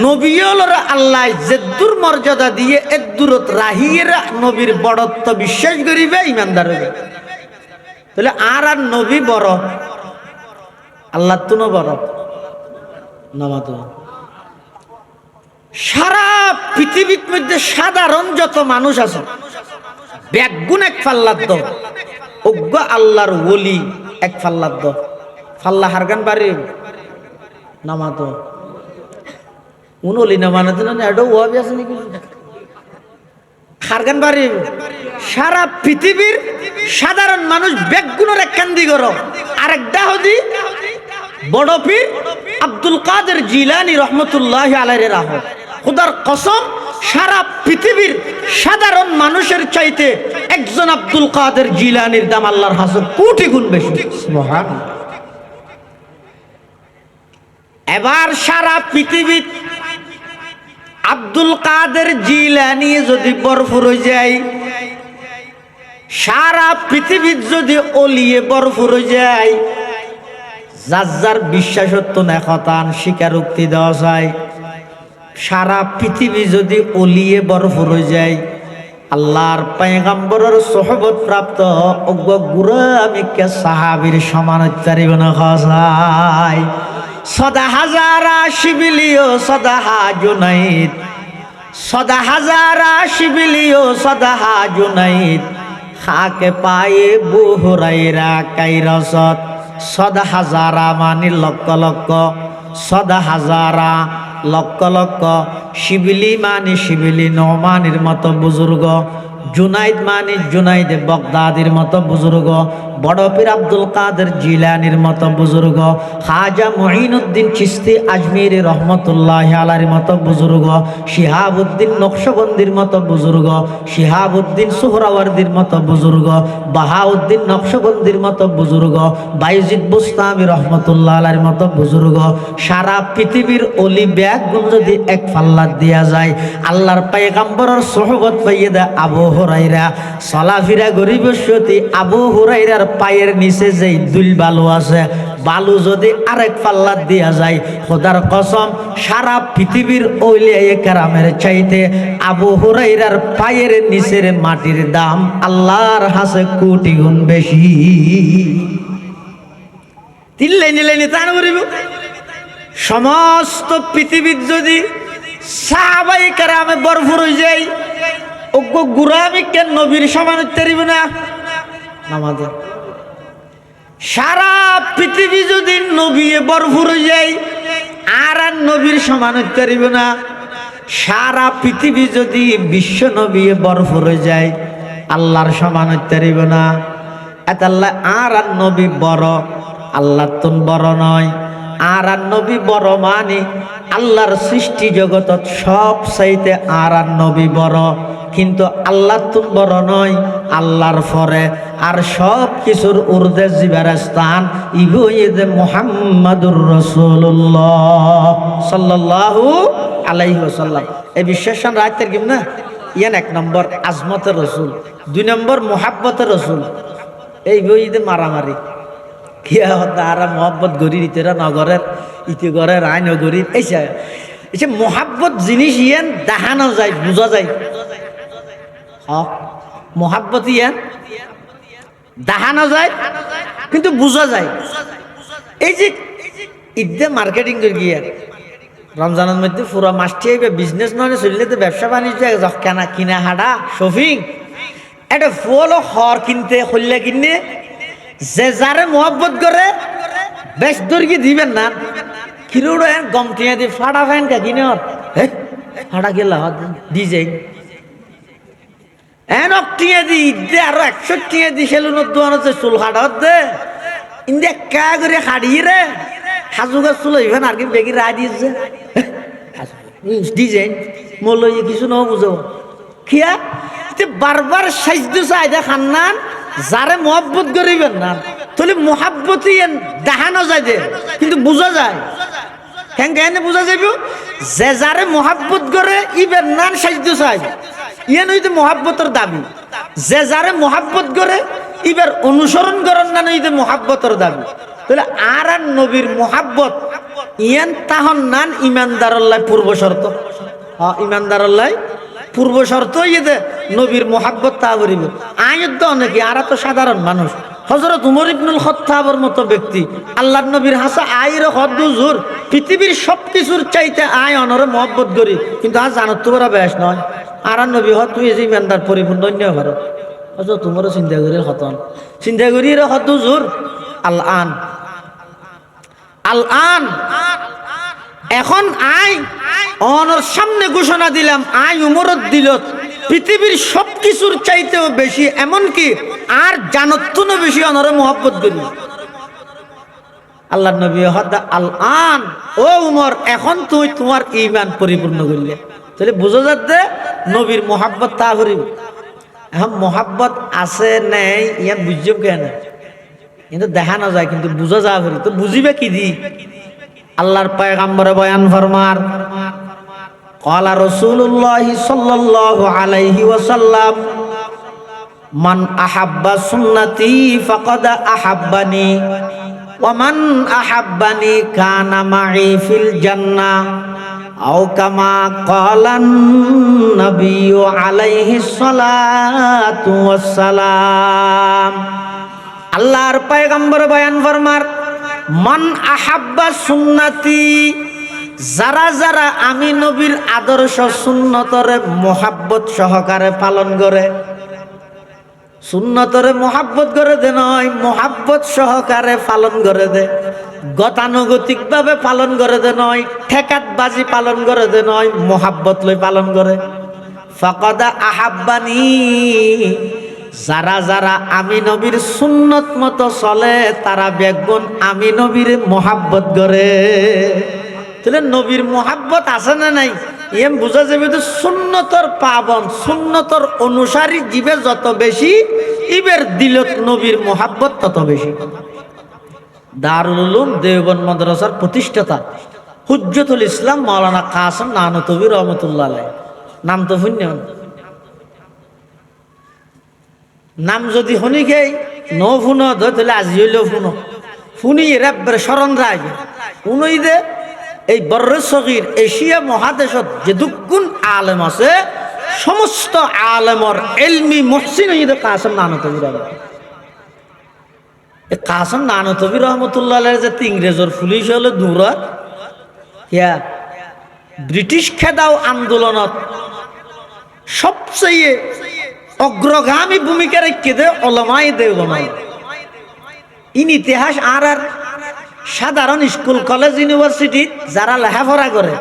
নবীলরা আল্লাহ যেদূর মর্যাদা দিয়ে এদূরত রাহিয়েরা নবীর বড়ত্ব বিশ্বাস করিবে, ইমানদার হইবে। তাহলে আর নবী বড়, আল্লাহ তুনো বড় নামাতো। সারা পৃথিবীর মধ্যে সাধারণ যত মানুষ আছে ব্যাগুণ এক ফাল্লার দ, অজ্ঞ আল্লাহর ওলি এক ফাল্লার দ। ফাল্লা হারগান বাড়ি নামাতো উনলি না মানে এডো ওয়াবি আছে নাকি খারগান বাড়ি। সারা পৃথিবীর সাধারণ মানুষ ব্যাগুণের এক কান্দি করো। আরেকটা হদি বড় পীর আব্দুল কাদের জিলানী রহমতুল্লাহ আলাইহি রাহ। খোদার কসম সারা পৃথিবীর সাধারণ মানুষের চাইতে একজন আব্দুল কাদের জিলানীর দাম আল্লাহর হাসর কোটি গুণ বেশি। সুবহানাল্লাহ। এবার সারা পৃথিবীর আব্দুল কাদের জিলানী যদি বরফুর হয়ে যায়, সারা পৃথিবীর যদি অলিয়ে বরফুর হয়ে যায়, যার যার বিশ্বাসত্ব নেখতান স্বীকারোক্তি দেওয়া যায়, সারা পৃথিবী যদি অলিয়ে বরফুর হয়ে যায়, আল্লাহর পয়গম্বরের সোহবত প্রাপ্ত অজ্ঞ গুরা আমিকে সাহাবীর সমান উচ্চারিব না খায়। সদা হাজারা শিবিলিও সদাহা জুনাইদ, সদা হাজারা শিবিলিও সদাহা জুনাইদ, খাকে পায়ে বুহুরাইরা কাইরসত। সদা হাজারা মানে লক্ষ লক্ষ, সদা হাজারা লক্ষ লক্ষ, শিবিলি মানে শিবিলি নোমানির মতো বুজুর্গ, জুনাইদ মানে জুনাইদে বগদাদির মতো বুজুর্গ, বড় পীর আব্দুল কাদের জিলানির মতো বুজুর্গ, খাজা মুঈনুদ্দিন চিশতি আজমিরি রহমতুল্লাহ আলাইহির মতো বুজুর্গ, শিহাবুদ্দিন নকশবন্দির মতো বুজুর্গ, শিহাবুদ্দিন সুহরাওয়ার্দির মতো বুজুর্গ, বাহাউদ্দিন নকশবন্দির মতো বুজুর্গ, বাইজিদ বুস্তামি রহমতুল্লাহ আলাইহির মতো বুজুর্গ। সারা পৃথিবীর অলি ব্যাগ গুণ যদি এক ফাল্লাত দেয়া যায়, আল্লাহর পয়গম্বরের সোহবত পাইয়ে দেয় আবু হুরাইরা। চলাফেরা গরিবের সতী আবু হুরাইরার পায়ের নিচে যেই দুল বালু আছে, বালু যদি আরেক পাল্লা দিয়া যায়, খোদার কসম সারা পৃথিবীর ওলিয়ায়ে কেরামের চাইতে আবু হুরায়রার পায়ের নিচের মাটির দাম আল্লাহর হাসে কোটি গুণ বেশি। তিন লাইনে লাইনে তান করিব। সমস্ত পৃথিবীর যদি সাহাবায়ে কেরামে ভরপুর হয়ে যায়, ওগো গুরামি কেন নবীর সমান হইতে পারিব না? নামাজে সারা পৃথিবী যদি নবী ভরপুর হয়ে যায়, আর নবীর সমান হইতে পারিব না। সারা পৃথিবী যদি বিশ্ব নবী ভরপুর হয়ে যায়, আল্লাহর সমান হইতে পারিব না। এত আল্লাহ আর নবী বড়, আল্লাহ তুন বড় নয়। আর নবী বড় মানে আল্লাহর সৃষ্টি জগতত সব চাইতে আর নবী বড়, কিন্তু আল্লাহ তুন বড় নয়, আল্লাহর পরে আর সব কিছুর ঊর্ধ্বে জিবার স্থান ইবুইদে মুহাম্মাদুর রাসূলুল্লাহ সাল্লাল্লাহু আলাইহি ওয়াসাল্লাম। এই বিশ্বাসন রাতের কি না? ইয়ান এক নম্বর আজমতের রসুল, দুই নম্বর মোহাব্বতের রসুল। এই বইতে মারামারি কিয়া হতা আর মোহাব্বত গড়ি ইতেরা নগরের ইতে ঘরের আইন গড়ি এই মোহাব্বত জিনিস ইয়ান দেখানো যায়, বোঝা যায়। মোহাব্বত ইয়ান দেখানো যায় কিন্তু বোঝা যায়। এই যে ঈদে মার্কেটিং করে গিয়ে রমজানের মধ্যে পুরো মাসটি বিজনেস নয় চললে তো ব্যবসা বাণিজ্য কেনা কিনা হাডা শপিং একটা ফুল হর কিনতে হইলে কিনে যে যারে মোহাব্বত করে বেশ দর্গি দিবেন না কিরোড় গম টিয়া দিয়ে ফাটা ফ্যান কা কিনে ফাটা গেলা ডিজে এন টিয়া দি ঈদে আরো 100 টিয়া দি সেলুনের দোয়ান হচ্ছে চুল হাটা হতে ইন্দে কা করে হাড়িয়ে রে হাজুগা চুল ইভেন আর কি বেগি রায় দিয়েছে ডিজাইন মোল কিছু ন বুঝো খিয়া বারবার সাইজদু চাহিদা খান্নান যারে মোহাব্বত করিবেন না তাহলে মোহাব্বতই দেখানো যায় যে কিন্তু বোঝা যায় কেন কেন বোঝা যাইব যে যারে মোহাব্বত করে ইবেন নান সাইজদু চাই ইয়ান হইতে মোহাব্বতের দাবি যে যারে মোহাব্বত করে ইবার অনুসরণ করেন না হইতে মোহাব্বতের দাবি তাহলে আর নবীর মোহাব্বত ইয়ান তাহন নান ইমানদারল্লাহ পূর্ব শর্ত। হ্যাঁ ইমানদারল্লাহ পূর্ব শর্ত ইয়ে নবীর মোহাব্বত তা করিব। আয়ত অনেকে আর তো সাধারণ মানুষ হযরত উমর ইবনুল খাত্তাবের মতো ব্যক্তি আল্লাহর নবীর হাসা আইর হদ্দুজুর পৃথিবীর সবকিছুর চাইতে আয় অনরে মোহাব্বত করি, কিন্তু আজ জানত তো বড় বেশ নয়। আর নবী হত তুই যে ইমানদার পরিপূর্ণ অন্য ভারত হযরত উমরও চিন্তা করি হতন চিন্তা করি রে হদ্দুজুর আল আন আল আন এখন আই অনর সামনে ঘোষণা দিলাম আই উমরত দিলত পৃথিবীর সবকিছুর চাইতেও বেশি, এমনকি আর জানতুনও বেশি অনরে মোহাব্বত করি। আল্লাহ নবী হদা আল আন ও উমর এখন তুই তোমার ঈমান পরিপূর্ণ করলে তাহলে বুঝা যাচ্ছে নবীর মোহাব্বত তা করিব। এখন মোহাব্বত আছে নেই ইয়ান বুঝব কেন কিন্তু দেখানো যায় কিন্তু বুঝা যা করি তো বুঝিবে কি দি আল্লাহর পয়গম্বরে বয়ান ফরমার ক্বালা রাসূলুল্লাহি সাল্লাল্লাহু আলাইহি ওয়াসাল্লাম মান আহাব্বা সুন্নতি ফাকাদ আহাব্বানি ওয়া মান আহাব্বানি কানা মাই ফিল জান্নাহ আও কামা ক্বালান নবিয়্যু আলাইহিস সালাতু ওয়াস সালাম। আল্লাহর পয়গম্বর বয়ান ফরমার মান আহাব্বা সুন্নতি যারা যারা আমি নবীর আদর্শ সুন্নতরে মোহাব্বত সহকারে পালন করে, সুন্নতরে মোহাব্বত করে দে নয় মোহাব্বত সহকারে পালন করে দে, গতানুগতিক ভাবে পালন করে দে নয় ঠেকাতবাজি পালন করে দে নয় মোহাব্বত লই পালন করে। ফাকাদা আহাব্বানি যারা যারা আমি নবীর সুন্নত মতো চলে তারা বেগুন আমি নবীর মোহাব্বত করে। তাহলে নবীর মোহাব্বত আছে না নাই এম বুঝা যাবে তো সুন্নতর পাবন সুন্নতর অনুসারী জীবে যত বেশি ইবের দিলত নবীর মোহাব্বত তত বেশি। দারুল উলুম দেওবন্দ মাদ্রাসার প্রতিষ্ঠাতা হুজ্জতুল ইসলাম মাওলানা কাসেম নানতবী রহমতুল্লাহ আলাইহি নাম তো শুন্য নাম যদি শুনি গে ন শুনো তাহলে আজি হইলেও শুনো ফুনি রেব্বের স্মরণ রাখবে উনই দে এই বর্রে সগীর এশিয়া মহাদেশত যে দুগুণ আলেম আছে সমস্ত আলেমর এলমি মুহসিন হইতে কাসেম নানতবী রহমতুল্লাহ এই কাসেম নানতবী রহমতুল্লাহ যে ইংরেজর পুলিশ হলে দূরত ইয়া ব্রিটিশ খেদাও আন্দোলনত সবচেয়ে অগ্রগামী ভূমিকা রেখে দে ওলামায়ে দেওবন্দ ইন ইতিহাস আর সাধারণ স্কুল কলেজ ইউনিভার্সিটি যারা লেখাপড়া করে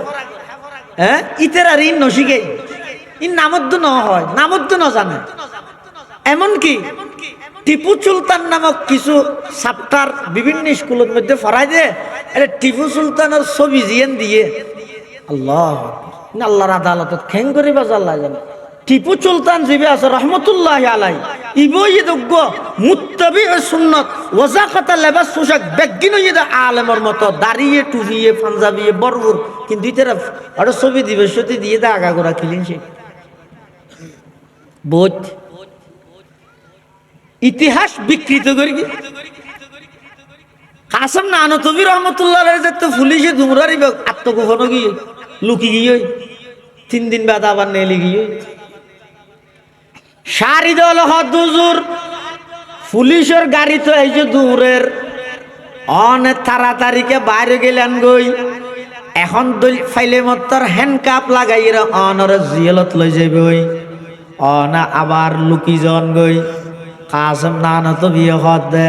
হ্যাঁ ইতের আর ইন নশিকে ইন নামদ্দ ন হয় নামদ্দ ন জানে এমনকি টিপু সুলতান নামক কিছু ছাত্র বিভিন্ন স্কুলের মধ্যে ফরাই দিয়ে এটা টিপু সুলতানের ছবি জিয়েন দিয়ে আল্লাহ আল্লাহর আদালতত খেং করি বাজাল্লাহ জানে টিপু সুলতান জিবে আছে রহমতুল্লাহ আলাই ইবই যোগ্য মুত্তাবি সুন্নত ওয়াজাকাতা লেবাস পোশাক বেগিন ইদা আলেমর মতো দাঁড়িয়ে টুপিয়ে পাঞ্জাবিয়ে বরবর কিন্তু ইতারা আর ছবি দিবে সত্যি দিয়ে দা আগা গোড়া খিলিন সে বোধ ইতিহাস বিকৃত করি কাসেম নানতবী রহমতুল্লাহ যে তো পুলিশে দুমরারি আত্মগোপন গিয়ে লুকি গিয়ে 3 দিন বাদ আবার নেলি গিয়ে সারিদল হদুজুর পুলিশের গাড়ি তো এই যে দূরের অনেক তাড়াতাড়িকে বাইরে গেলেন গই এখন দল ফাইলে মতর হ্যান্ডকাপ লাগাইরা অনর জিয়ালত লই যাবে ওই অনা আবার লুকি জন গই কাসেম নানতবী হদে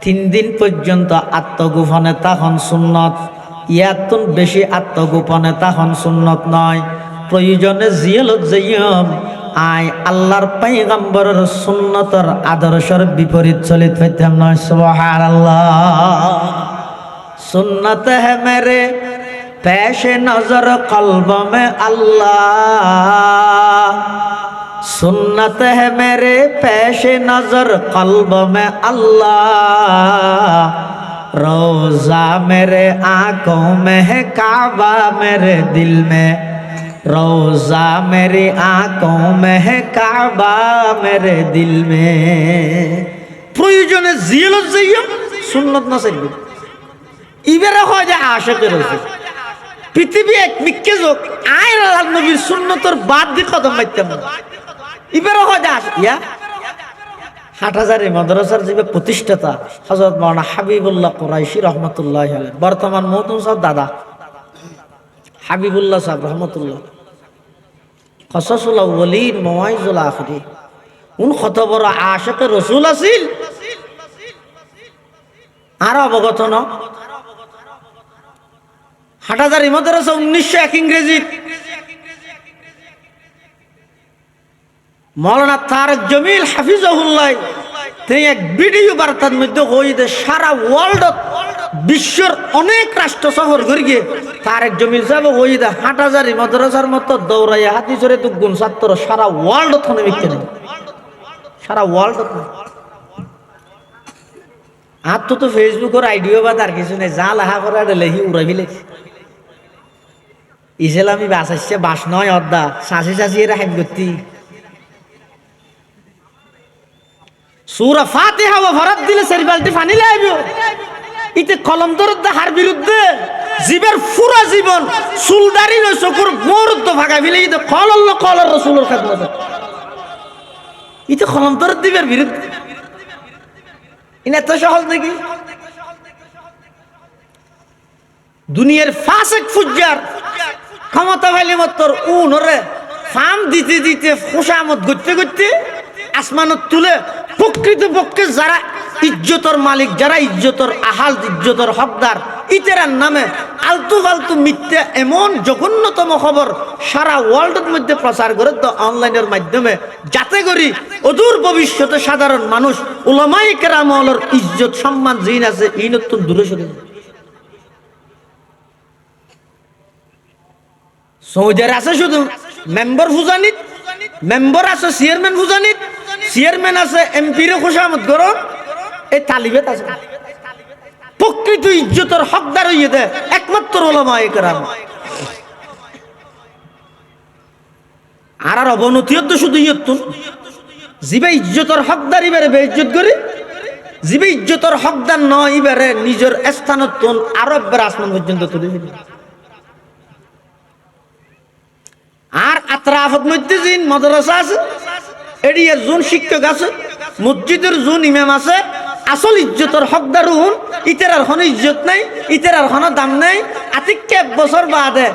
3 দিন পর্যন্ত আত্মগোপনে তখন সুন্নত ইয়াতুন বেশি আত্মগোপনে তখন সুন্নত নয় প্রয়োজনে জিয়ালত যাইম আই আল্লাহর পয়গম্বরের সুন্নতর আদর্শের বিপরীত চলিত হইতাম নয় সুবহানাল্লাহ সুন্নত है मेरे पेश नजर कल्ब में अल्लाह सुन्नत है मेरे पेश नजर कल्ब में अल्लाह रोजा मेरे आंखों में है काबा मेरे दिल में रोजा मेरी आंखों में है काबा मेरे दिल में প্রয়োজনে জিয়ালত যাইম সুন্নত না চাইবে ইবেরা হয় যে আশিকের রাসূল পৃথিবী এক মিক্কে যোগ আয়ের আল্লাহর নবীর সুন্নতর বাদ দি কদম মাইতাম ইবেরা হয় যে ইয়া হাটহাজারী মাদ্রাসার যে প্রতিষ্ঠাতা হযরত মাওলানা হাবিবুল্লাহ কুরাইশি রাহমাতুল্লাহি আলাইহি বর্তমান মহতুম সাহেব দাদা হাবিবুল্লাহ সাহেব রহমতুল্লাহ কসাসুল আউয়ালিন মাওয়াইজুল আখিরিন উন কত বড় আশিক রাসূল আছিল আর অবগত ন হাটহাজারী মাদ্রাসা 1901 ইংরেজি মাওলানা তারেক জমিল হাফিজাহুল্লাহ তিনি এক ভিডিও বার্তার মধ্যে কইতে সারা ওয়ার্ল্ডত বিশ্বের অনেক রাষ্ট্র সফর করে গিয়ে তারেক জমিল সাহেব কইতে হাটহাজারী মাদ্রাসার মতো দৌড়াইয়া হাতিছরে দুগুণ ছাত্র সারা ওয়ার্ল্ডত হনে বিক্রি নেই সারা ওয়ার্ল্ডত আর তো ফেসবুকের আইডিও বা তার কিছু নেই যা লেখা করে লেখি উড়াই ফেলে ইসলামী বাস আসছে বাস নয় অর্দা শাসি শাসি এরা হাইম করতি সূরা ফাতিহা ওয়া ফরাদ দিলে চারি বালতি পানি লাইবো ইতে কলম দরদ হার বিরুদ্ধে জীবের পুরা জীবন সুলদারি নয় চকুর মরদ ভাগা ফেলে ইতে কলল্ল কলর রাসূলের খেদমত ইতে কলম দরদ দিবের বিরুদ্ধে ইনা তো সহজ নাকি দুনিয়ার ফাসিক ফুজ্জার ক্ষমতা পাইলে মাত্র উনরে ফাম দিতে দিতে খুশামত করতে করতে আসমানত তুলে প্রকৃতপক্ষে যারা ইজ্জতর মালিক যারা ইজ্জতর আহাল ইজ্জতর হকদার ইতেরার নামে আলতু ফালতু মিথ্যা এমন জঘন্যতম খবর সারা ওয়ার্ল্ডের মধ্যে প্রচার করে তো অনলাইনের মাধ্যমে যাতে করি অদূর ভবিষ্যতে সাধারণ মানুষ উলামায়ে কেরামের ইজ্জত সম্মান জিন আছে এই নতুন দূরে সরে যায় সৌদির আছে শুধু মেম্বার ফুজানিত মেম্বার আছে চেয়ারম্যান ফুজানিত চেয়ারম্যান আছে এমপির খুশামত করো এই তালিবেত আছে প্রকৃত ইজ্জতের হকদার হইয়ে দেয় একমাত্র উলামায়ে কেরাম আর অবনতি তো শুধু ইয়তুন জিবে ইজ্জতের হকদারি বেড়ে বেইজ্জত করি জীবে ইজ্জতর হকদার নয় এবারে নিজের স্থানত আরবের আসমান পর্যন্ত তুলে দিল। আর আত্রাফত মধ্যে যিন মাদ্রাসা আছে, এড়িয়ে জুন শিক্ষক আছে, মসজিদের জুন ইমাম আছে, আসল ইজ্জতর হকদার হুন ইতের আর কোনো ইজ্জত নাই, ইতের আর কোনো দাম নাই। আতিককে 1 বছর বাদে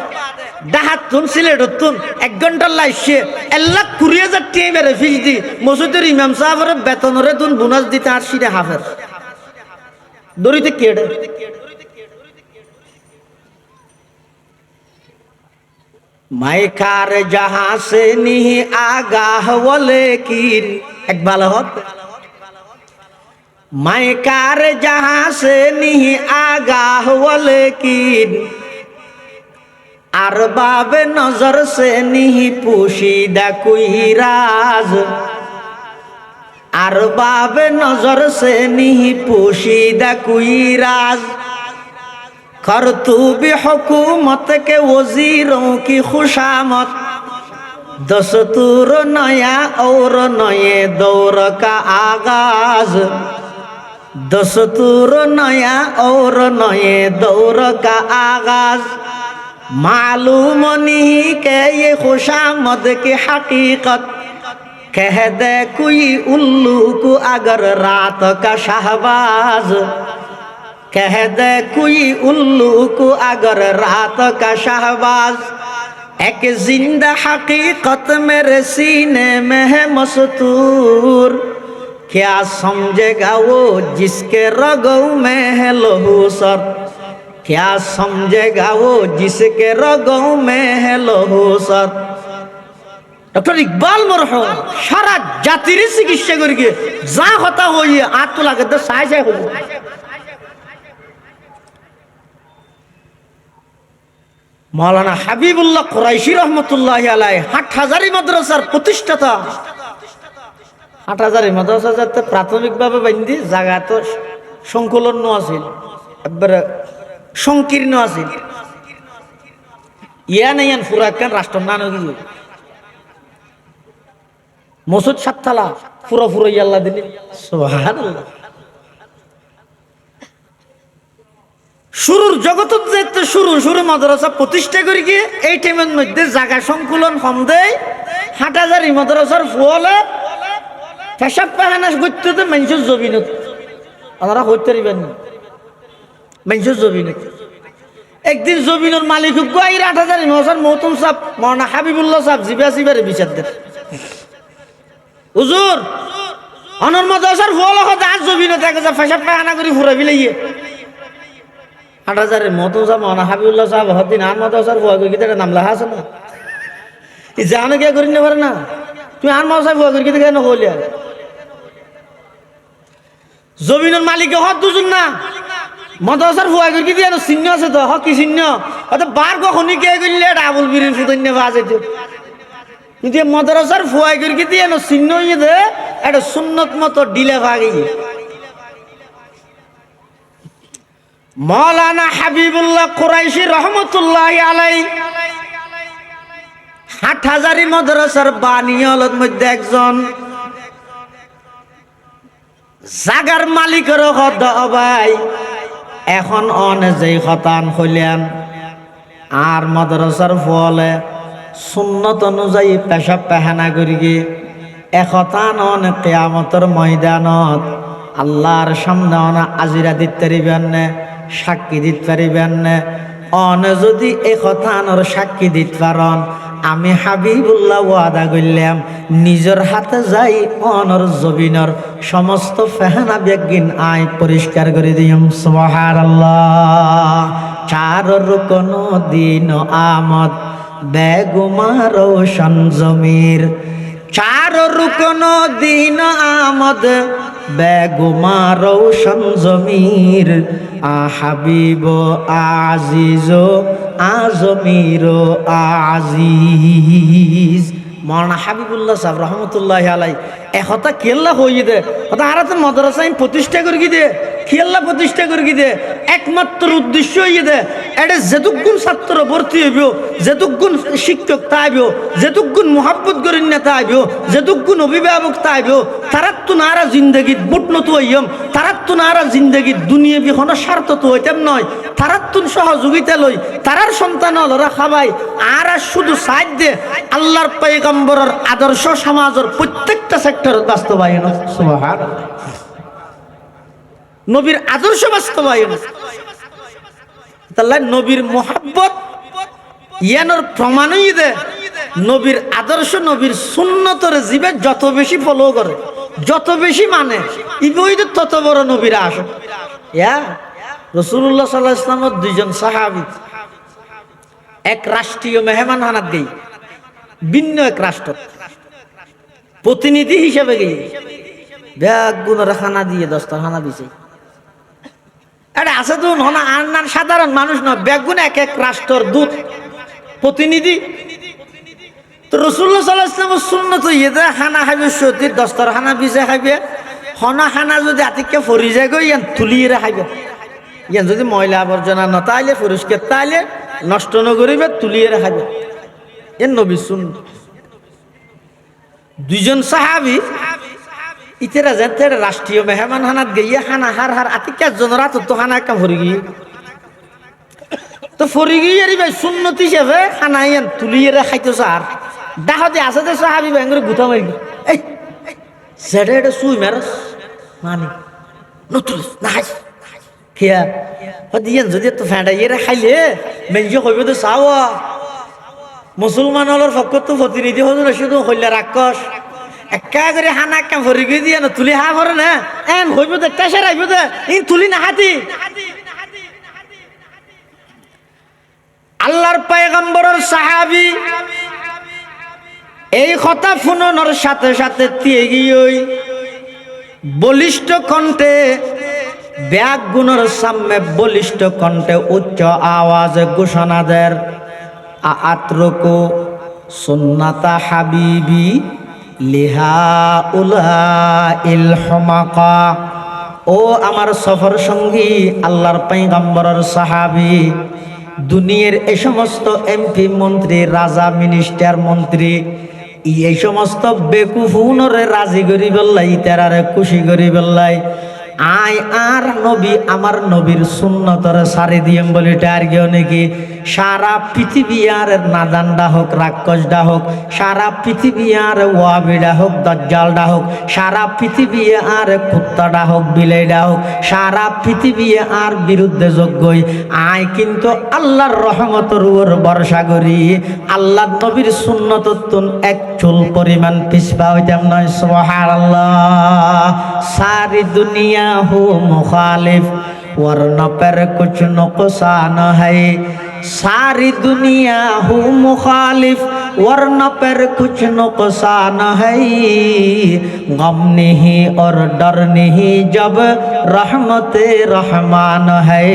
ডাহাত তুন সিলেটত তুন 1 ঘন্টার লাইসে 1,20,000 টাকা বেড়ে ফিস দি মসজিদের ইমাম সাহেবের বেতনরে তুন বোনাস দিতে আর সিরে হাফের দড়িতে কেড়ে। মাইকার জাহা সে নিহি আগাহ বলে কিন এক ভালো হত। মাইকার জাহা সে নিহি আগাহ বলে কিন আর বাবে নজর সে নিহি পুশিদা কুই রাজ। আর বাবে নজর সে নিহি পুশিদা কুই রাজ। करतूब हुकूमत के वजीरों की खुशामत दस्तूर नया और नए दौर का आगाज। दस्तूर नया और नए दौर का आगाज। मालूम नहीं के ये खुशामद की हकीकत कह दे कोई उल्लू को अगर रात का शहबाज। कह दे कोई उल्लू को अगर रात का शहबाज। एक जिंदा हकीकत मेरे सीने में है मस्तूर। क्या समझेगा वो जिसके रगों में है लहू सर। क्या समझेगा वो जिसके रगों में है लहू सर। डॉक्टर इकबाल मरहूम सारा जातिर चिकित्सा करके जा होता हो ये आग तो लगे तो साय साय हो। मौलाना हबीबुल्लाह कुरैशी रहमतुल्लाहि अलैहि हाटहाजारी মাদ্রাসার প্রতিষ্ঠাতা। হাটহাজারি মাদ্রাসা যাতে প্রাথমিকভাবে বান্ধি জায়গা তো সংকলন আছিল, একবারে সংকীর্ণ আছিল। ইয়ান ইয়ান ফুরাকান রাষ্ট্র নান হইল মসজিদ 7 তলা পুরো পুরো আল্লাহ দিলেন সুবহানাল্লাহ। শুরুর জগতত যেতে শুরু মাদ্রাসা প্রতিষ্ঠা করি গিয়ে এই টাইমের মধ্যে জায়গা সংকুলন কম দেয়। হাটহাজারি মাদ্রাসার ফলে পেশাব পায়খানা করতে তো মানুষের জবিনত আপনারা হইতে পারবেন না। মানুষের জবিনত একদিন জবিনের মালিক গাইর 8,000 মাদ্রাসার মহতুম সাহেব মৌলানা হাবিবুল্লাহ সাহেব জিবারে বিচার দেন হুজুর অনর মাদ্রাসার ফলে হতে আর জবিনত এক পেশাব পায়খানা করে ফুরা বিলাইয়ে 8,000 মহতুম সাহেব মৌলানা হাবিবুল্লাহ সাহেব হদিন আর মাদ্রাসার ফুয়া কই কিতে নাম লেখা আছে না এই জানো কে করি না পারে না তুমি আর মাদ্রাসার ফুয়া কই কিতে কেন হইলা জমিনের মালিকে হদ দুজন না মাদ্রাসার ফুয়া কই কিতে জানো চিহ্ন আছে তো হক কি চিহ্ন অত বার কখনই কে কইলে ডাবল বিরির ফুতন্য বাজেতে কিন্তু মাদ্রাসার ফুয়া কই কিতে জানো চিহ্ন হইয়ে দে এটা সুন্নত মতো ডিলে ভাগি। মৌলানা হাবিবুল্লাহ কুরাইশি রহমতুল্লাহি আলাইহি হাটহাজারি মাদ্রাসার বানিয়ালত মধ্যে একজন জাগার মালিকের হদ ভাই এখন অনে যেই খতান হইলেন আর মাদ্রাসার ফলে সুন্নত অনুযায়ী পেশাব পায়খানা করি গিয়ে এখতান অনে কিয়ামতের ময়দানত আল্লাহর সামনে অনে আজিরা দিতে পারিবেন না, সাক্ষী দিতে পারিবেন না। অনে যদি এখতানোর সাক্ষী দিতে পারেন আমি হাবিবুল্লাহ ওয়াদা করলাম নিজের হাতে যাই অনর জবিনর সমস্ত ফেহানা বেগিন আয় পরিষ্কার করে দিম সুবহানাল্লাহ। চার রুকন দিন আমদ বেগুমার রোশন জমির। চার রুকন দিন আমদ বেগুমার রোশন জমির। হাবিব আজিজ আজমির আজিজ। মৌলানা হাবিবুল্লাহ সাহেব রহমতুল্লাহি আলাইহি একথা কেল্লা হইয়ে দে কথা আর তো মাদ্রাসা প্রতিষ্ঠা করি দে খেল্লা প্রতিষ্ঠা করি দে একমাত্র উদ্দেশ্য হইয়ে দে এটা যেতুকগুণ ছাত্র ভর্তি হইব, যেতুকগুণ শিক্ষক তাইব, যেতুকগুণ মোহাব্বত করেন না তাইব, যেতুকগুণ অভিভাবক তাইব, তারার তো নারা জিন্দগিত বুটন তো হইম, তারার তো নারা জিন্দগিত দুনিয়া বিহন স্বার্থ তো হইতাম নয়, তারার তো সহযোগিতা লই, তারার সন্তান লরা খাবাই আর শুধু সাইড দে আল্লাহর পয়গম্বরের আদর্শ সমাজের প্রত্যেকটা সেক্টর বাস্তবায়ন। সুবহানাল্লাহ, নবীর আদর্শ বাস্তবায়ন। তাহলে নবীর মোহাব্বত ইয়ানোর প্রমাণই দে নবীর আদর্শ, নবীর সুন্নতর জীবে যত বেশি ফলো করে, যত বেশি মানে ইবই তত বড় নবীরা আসে। ইয়া রাসূলুল্লাহ সাল্লাল্লাহু আলাইহি ওয়াসাল্লামের দুইজন সাহাবী এক রাষ্ট্রীয় মেহমান হানাত গই, ভিন্ন এক রাষ্ট্র প্রতিনিধি হিসেবে গিয়ে ব্যাগ গুণের খানা দিয়ে দস্তরখানা দিছে। এটা আছে তো হনা আর সাধারণ মানুষ নয়, ব্যাগুন এক এক রাষ্ট্রের দূত প্রতিনিধি। তো রাসূলুল্লাহ সাল্লাল্লাহু আলাইহি ওয়াসাল্লামের সুন্নত ইয়ে খানা খাইবে, সতীর দস্তরখানা বিছে খাইবে, হনা খানা যদি আতিকে ফরি যায় গো ইয়ান তুলিয়ে খাইবে, ইয়ান যদি ময়লা আবর্জনা ন তাইলে পরিষ্কার তাইলে নষ্ট নকরিবে তুলিয়ে খাইবে, এর নবী সুন্নত। দুইজন সাহাবী ইতেরা যেতে রাষ্ট্রীয় মেহমান হানাত গিয়ে খানা হার হার আতিকা জনরা তো খানা একটা ফরি গিয়ে তো ফরি গিয়ে আর ভাই সুন্নত হিসেবে খানা ইয়ান তুলিয়ে খাইতো সার ডাহতে আছে যে সাহাবী ব্যাঙ্গরে গুতা মারি এই সেটা এটা সুই মারস মানি নতুন না হাই খেয়া দিয়ান যদি তো ফ্যাঁটা ইয়ে খাইলে মেঞ্জে হইব তো চাওয়া মুসলমান হলোর পক্ষ তো প্রতিনিধি হল শুধু হইলে রাক্ষস একা করে হানা একা ভরি গিয়ে দিয়ে না তুলি হা ভরে না এন হইব দে টেসার আইব দে ই তুলি না হাতি। আল্লাহর পয়গম্বরের সাহাবী এই কথা শুনানোর সাথে সাথে দিয়ে গিয়ে বলিষ্ঠ কণ্ঠে ব্যাগ গুণের সামনে বলিষ্ঠ কণ্ঠে উচ্চ আওয়াজে ঘোষণা দেয় আত্রকু সুন্নাতা হাবিবি লিহা উলা ইল হমাকা। ও আমার সফর সঙ্গী আল্লাহর পয়গম্বরের সাহাবী, দুনিয়ার এই সমস্ত এমপি মন্ত্রী রাজা মিনিস্টার মন্ত্রী এই সমস্ত বেকুফুনরে রাজি করি বললাই, তারারে খুশি করি বললাই, আয় আর নবী আমার নবীর সুন্নতরে সারি দিয়েম বলি টার গেও নাকি সারা পৃথিবী আর নাদানডা হোক রাক্ষসডা হোক, সারা পৃথিবী আর ওয়াবিডা হোক দজ্জালডা হোক, সারা পৃথিবী আর কুত্তাডা হোক বিলেডা হোক, সারা পৃথিবী আর বিরুদ্ধে যোগ্যই আয় কিন্তু আল্লাহর রহমতের উপর ভরসা করি আল্লাহ নবীর সুন্নততুন এক চুল পরিমাণ পিছপা হইতাম নয়। সুবহানাল্লাহ, সারি দুনিয়া হো মুখালিফ वरना पर कुछ नुकसान है, सारी दुनिया हो मुखालिफ वरना पर कुछ नुकसान है, गम नहीं और डर नहीं जब रहमत रहमान है,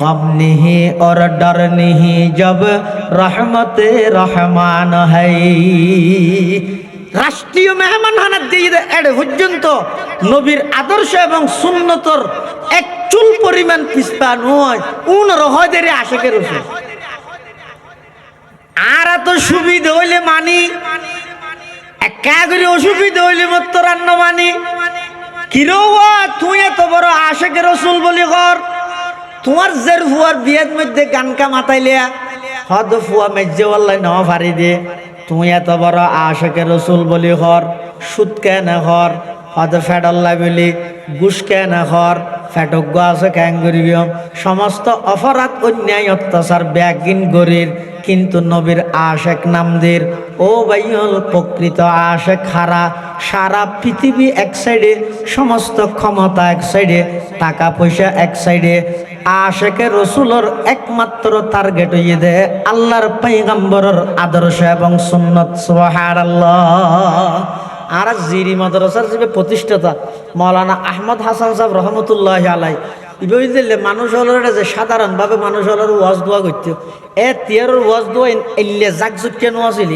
गम नहीं और डर नहीं जब रहमत रहमान है। রাষ্ট্রীয় মেহমান হানাত দিয়ে এড়ে পর্যন্ত নবীর আদর্শ এবং সুন্নতর এক চুল পরিমাণ পিছপা নয়, উন রহদের আশেকের রসুল। আর এত সুবিধা হইলে মানি, একা করে অসুবিধা হইলে মত রান্ন মানি। কিরো তুই এত বড় আশেকের রসুল বলি কর, তোমার জের ফুয়ার বিয়ের মধ্যে গানকা মাতাইলিয়া হদ ফুয়া মেজ্জেওয়াল্লাই ন ভারি দে, তুই এত বড় আশেকের রসুল বলি হর, সুদ কেন হর হদ ফেডল্লা বলি, ঘুষ কেন হর ফেটক আছে ক্যাং করিব, সমস্ত অপরাধ অন্যায় অত্যাচার ব্যাগিন গরির, কিন্তু নবীর আশেক নামদের ও বাইল প্রকৃত আশেক হারা। সারা পৃথিবী এক সাইডে, সমস্ত ক্ষমতা এক সাইডে, টাকা পয়সা এক সাইডে, আশেকের রসুলের একমাত্র টার্গেট হইয়ে দে আল্লাহর পয়গম্বরের আদর্শ এবং সুন্নত। সুবহানাল্লাহ। আর জিরি মাদ্রাসার যে প্রতিষ্ঠাতা মৌলানা আহমদ হাসান সাহেব রহমতুল্লাহ আলাই ইবই দিলে মানুষ হলের যে সাধারণভাবে মানুষ হলের ওয়াজ দোয়া করতে এ তিয়ারের ওয়াজ দোয়া এলে জাক জুটকে নোয়াছিল,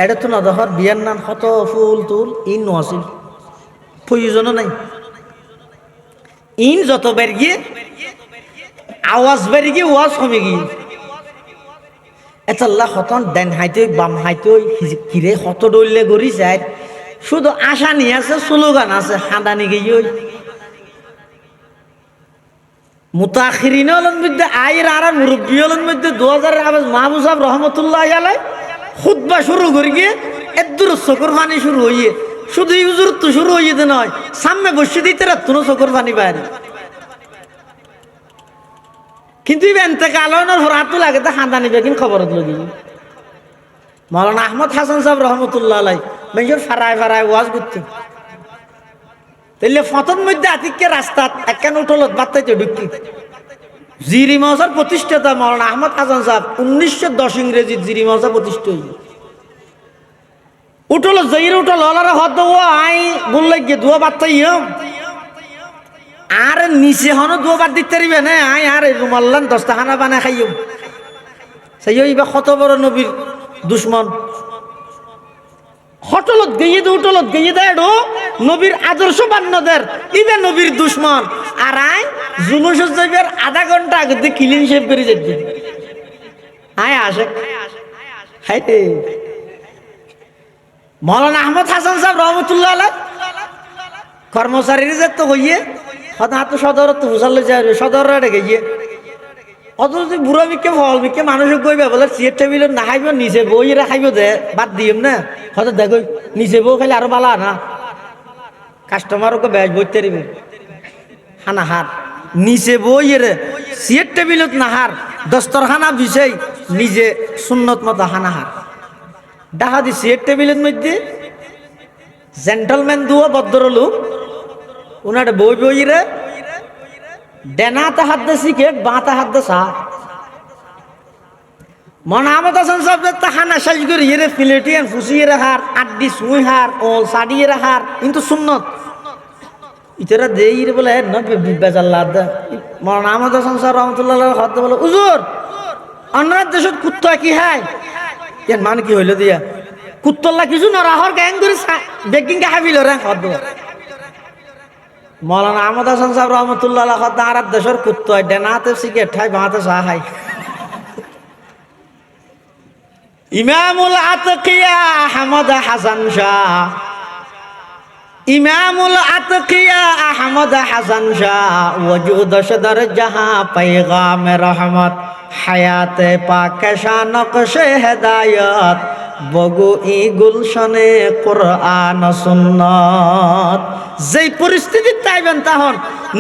এটা তো না দেখর বিয়ার নাম কত ফুল তুল ইন নোয়াছিল, প্রয়োজনও নাই। ইন যত বের গিয়ে আওয়াজ বের গিয়ে ওয়াজ কমে গিয়ে এতাল্লা হতন দেন হাইতে বাম হাইতে কিরে হত ডললে গড়ি যায় শুধু আশা নিয়ে আছে স্লোগান আছে হাঁদানি গিয়ে মুতাখিরিন হলেন মধ্যে আইর আর মুরব্বী হলেন মধ্যে 2000 আবাস মাহবুব সাহেব রহমতুল্লাহ আলাই খুতবা শুরু করি গিয়ে এদুর চকুর পানি শুরু হইয়ে শুধু ইউজুর তো শুরু হইয়ে দে নয় সামনে বসে দিতে রাত্তুনো চকুর পানি বাইরে কিন্তু ইভেন্টে কালনের হাতও লাগে তা হাঁদানি বেগিন খবরত লগি মৌলানা আহমদ হাসান সাহেব রহমতুল্লাহ আলাই মেজর ফারায় ফারায় ওয়াজ করতে তাইলে ফতন মধ্যে আতিককে রাস্তা একখান উঠলত বাত্তাইতে ঢুকতি জিরি মহাসার প্রতিষ্ঠাতা মৌলানা আহমদ হাসান সাহেব 1910 ইংরেজি জিরি মহাসা প্রতিষ্ঠা হইল উঠল জয়ীর উঠল ওলারা হদ আই বললে গিয়ে দুয়া বাত্তাই আর নিচে হনো দুয়া বাদ দিতে পারিবে না আই আর রুমাল্লান 10টা খানা বানা খাইও সেই বা কত বড় নবীর দুশ্মন হটলত গিয়ে দে উঠলত গিয়ে দেয় নবীর আদর্শ বান্যদের ইবে নবীর দুশ্মন আর আই জুলুস যাইবার আধা ঘন্টা আগে দিয়ে ক্লিন শেভ করে যেতে আয় আসে হাইতে মৌলানা আহমদ হাসান সাহেব রহমতুল্লাহ আলাই কর্মচারীর যে তো হইয়ে হাত সদর তো হুসাল সদর গিয়ে অত যদি বুড়ো বিকে ফল বিকে মানুষ কইবে বলে চেয়ার টেবিল না খাইব নিচে বই খাইব দে বাদ দিম না হয়তো দেখো নিচে বউ খাইলে আরো বালা না কাস্টমারও বেশ বইতে দিবে হানা হার নিচে বই রে চেয়ার টেবিলত নাহার দস্তরখানা বিষয় নিজে সুন্নত মতো হানা হার দেখা দি চেয়ার টেবিলের মধ্যে জেন্টলম্যান দুয়া ভদ্র লোক উনার বই বই রে ডেনাতে হাত দে সিগারেট বাঁতে হাত দে চা মন আহমদ হাসান সাহেব হানা সাজ করে ইয়ে ফিলেটিয়ান ফুসিয়ে হার আড্ডি সুই হার ও সাডিয়ে হার কিন্তু সুন্নত ইতারা দেই বলে না বেজাল্লাহ দে মন আহমদ হাসান সাহেব রহমতুল্লাহ হাত বলে হুজুর অন্য দেশত কুত্তা কি হায় এর মান কি হইল দিয়া কুত্তল্লা কিছু না রাহর গ্যাং করে বেকিং কে হাবিল রে হাত মৌলানা আহমদ হাসান সাহেব রহমতুল্লাহ আর দেশের কুত্তা ডেনাতে সিগারেট খাই বাঁতে চা খাই ইমামুল আতকিয়া আহমদ হাসান শাহ ইমামুল আতকিয়া আহমদ হাসান শাহ ওজুদ সদর জাহা पैगाम रहमत হায়াত পাক শানকশে হেদায়েত বগু ই গুলশনে কোরআন সুন্নাত যেই পরিস্থিতি তাইবেন তখন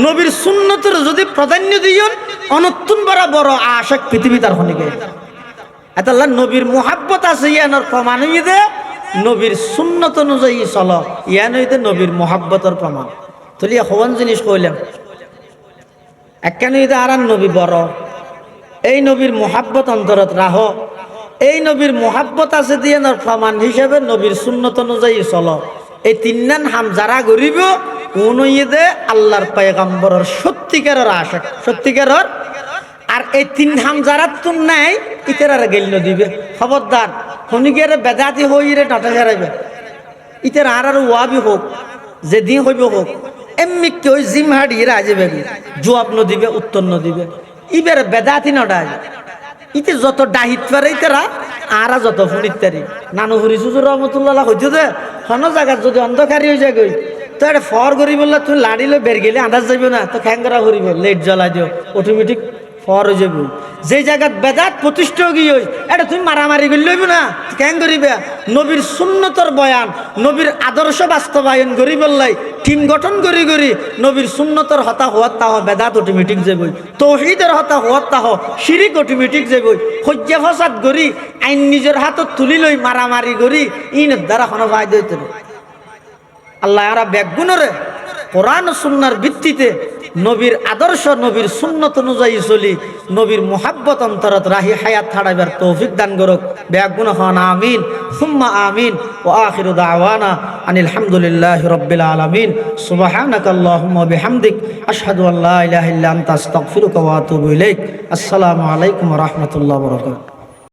নবীর সুন্নতের যদি প্রাধান্য দিয়ন অনতুন বড় বড় আশিক পৃথিবী তার হনিকে এতাল্লাহ নবীর মুহাব্বত আছে ইয়ানোর প্রমাণ হইদে নবীর সুন্নত অনুযায়ী চলো ইয়ান হইতে নবীর মুহাব্বতের প্রমাণ তুলিয়া হওয়ান জিনিস কইলাম একখান হইতে আর নবী বড় এই নবীর মুহাব্বত অন্তরত রাহ এই নবীর মুহাব্বত আছে দিয়ে প্রমাণ হিসেবে নবীর সুন্নত অনুযায়ী চলো এই তিনজন হাম যারা গরিব কোন ইয়েদে আল্লাহর পয়গম্বরের সত্যিকারের আশিক সত্যিকারের আর এই তিন হাম যারা তুন নাই ইতারা গেল দিবে খবরদার খনিকের বেদাতি হইরে টাটা হারাইবে ইতার আর ওয়াবি হোক যেদিন হইব হোক এমনি কেউ জিম হাড়িয়ে আজবে জবাব নদিবে উত্তর নদিবে ইবের বেদাতি নডায় ইতে যত ডাহিত পারে ইতারা আর যত ফুনিত তারি নানু ফুরি সুজুর রহমতুল্লাহ হইতে দে হন জায়গার যদি অন্ধকারী হয়ে যায় গই তো এটা ফর করি বললে তুমি লাড়িলে বের গেলে আন্দাজ যাইব না তো খ্যাংরা করিব লেট জ্বলাই দিও অটোমেটিক ফর হয়ে যাব যে জায়গাত বেদাত প্রতিষ্ঠা গিয়ে এটা তুমি মারামারি করে লইব না কেন করিবে নবীর সুন্নতর বয়ান নবীর আদর্শ বাস্তবায়ন করি বললাই টিম গঠন করি করি নবীর সুন্নতর হতা হওয়ার তাহ বেদাত অটোমেটিক যাবই তৌহিদের হতা হওয়ার তাহ শিরিক অটোমেটিক যাবই হজ্জা ফসাদ করি আইন নিজের হাতত তুলি লই মারামারি করি ইনের দ্বারা কোনো ফায়দা হইতে না আল্লাহ এরা ব্যাগুণরে কোরআন সুন্নার ভিত্তিতে নবীর আদর্শ নবীর সুন্নত অনুযায়ী চলি নবীর মুহাব্বত অন্তরত রাহি হায়াত ছাড়াইবার তৌফিক দান করুক ব্যাগুণ হন আমিন সুম্মা আমিন ও আখিরু দাওয়ানা আনিল হামদুলিল্লাহি রাব্বিল আলামিন সুবহানাকাল্লাহুম্মা বিহামদিক আশহাদু আল্লা ইলাহা ইল্লা আনতা আস্তাগফিরুকা ওয়া আতুবু ইলাইক আসসালামু আলাইকুম ওয়া রাহমাতুল্লাহি ওয়া বারাকাতুহু।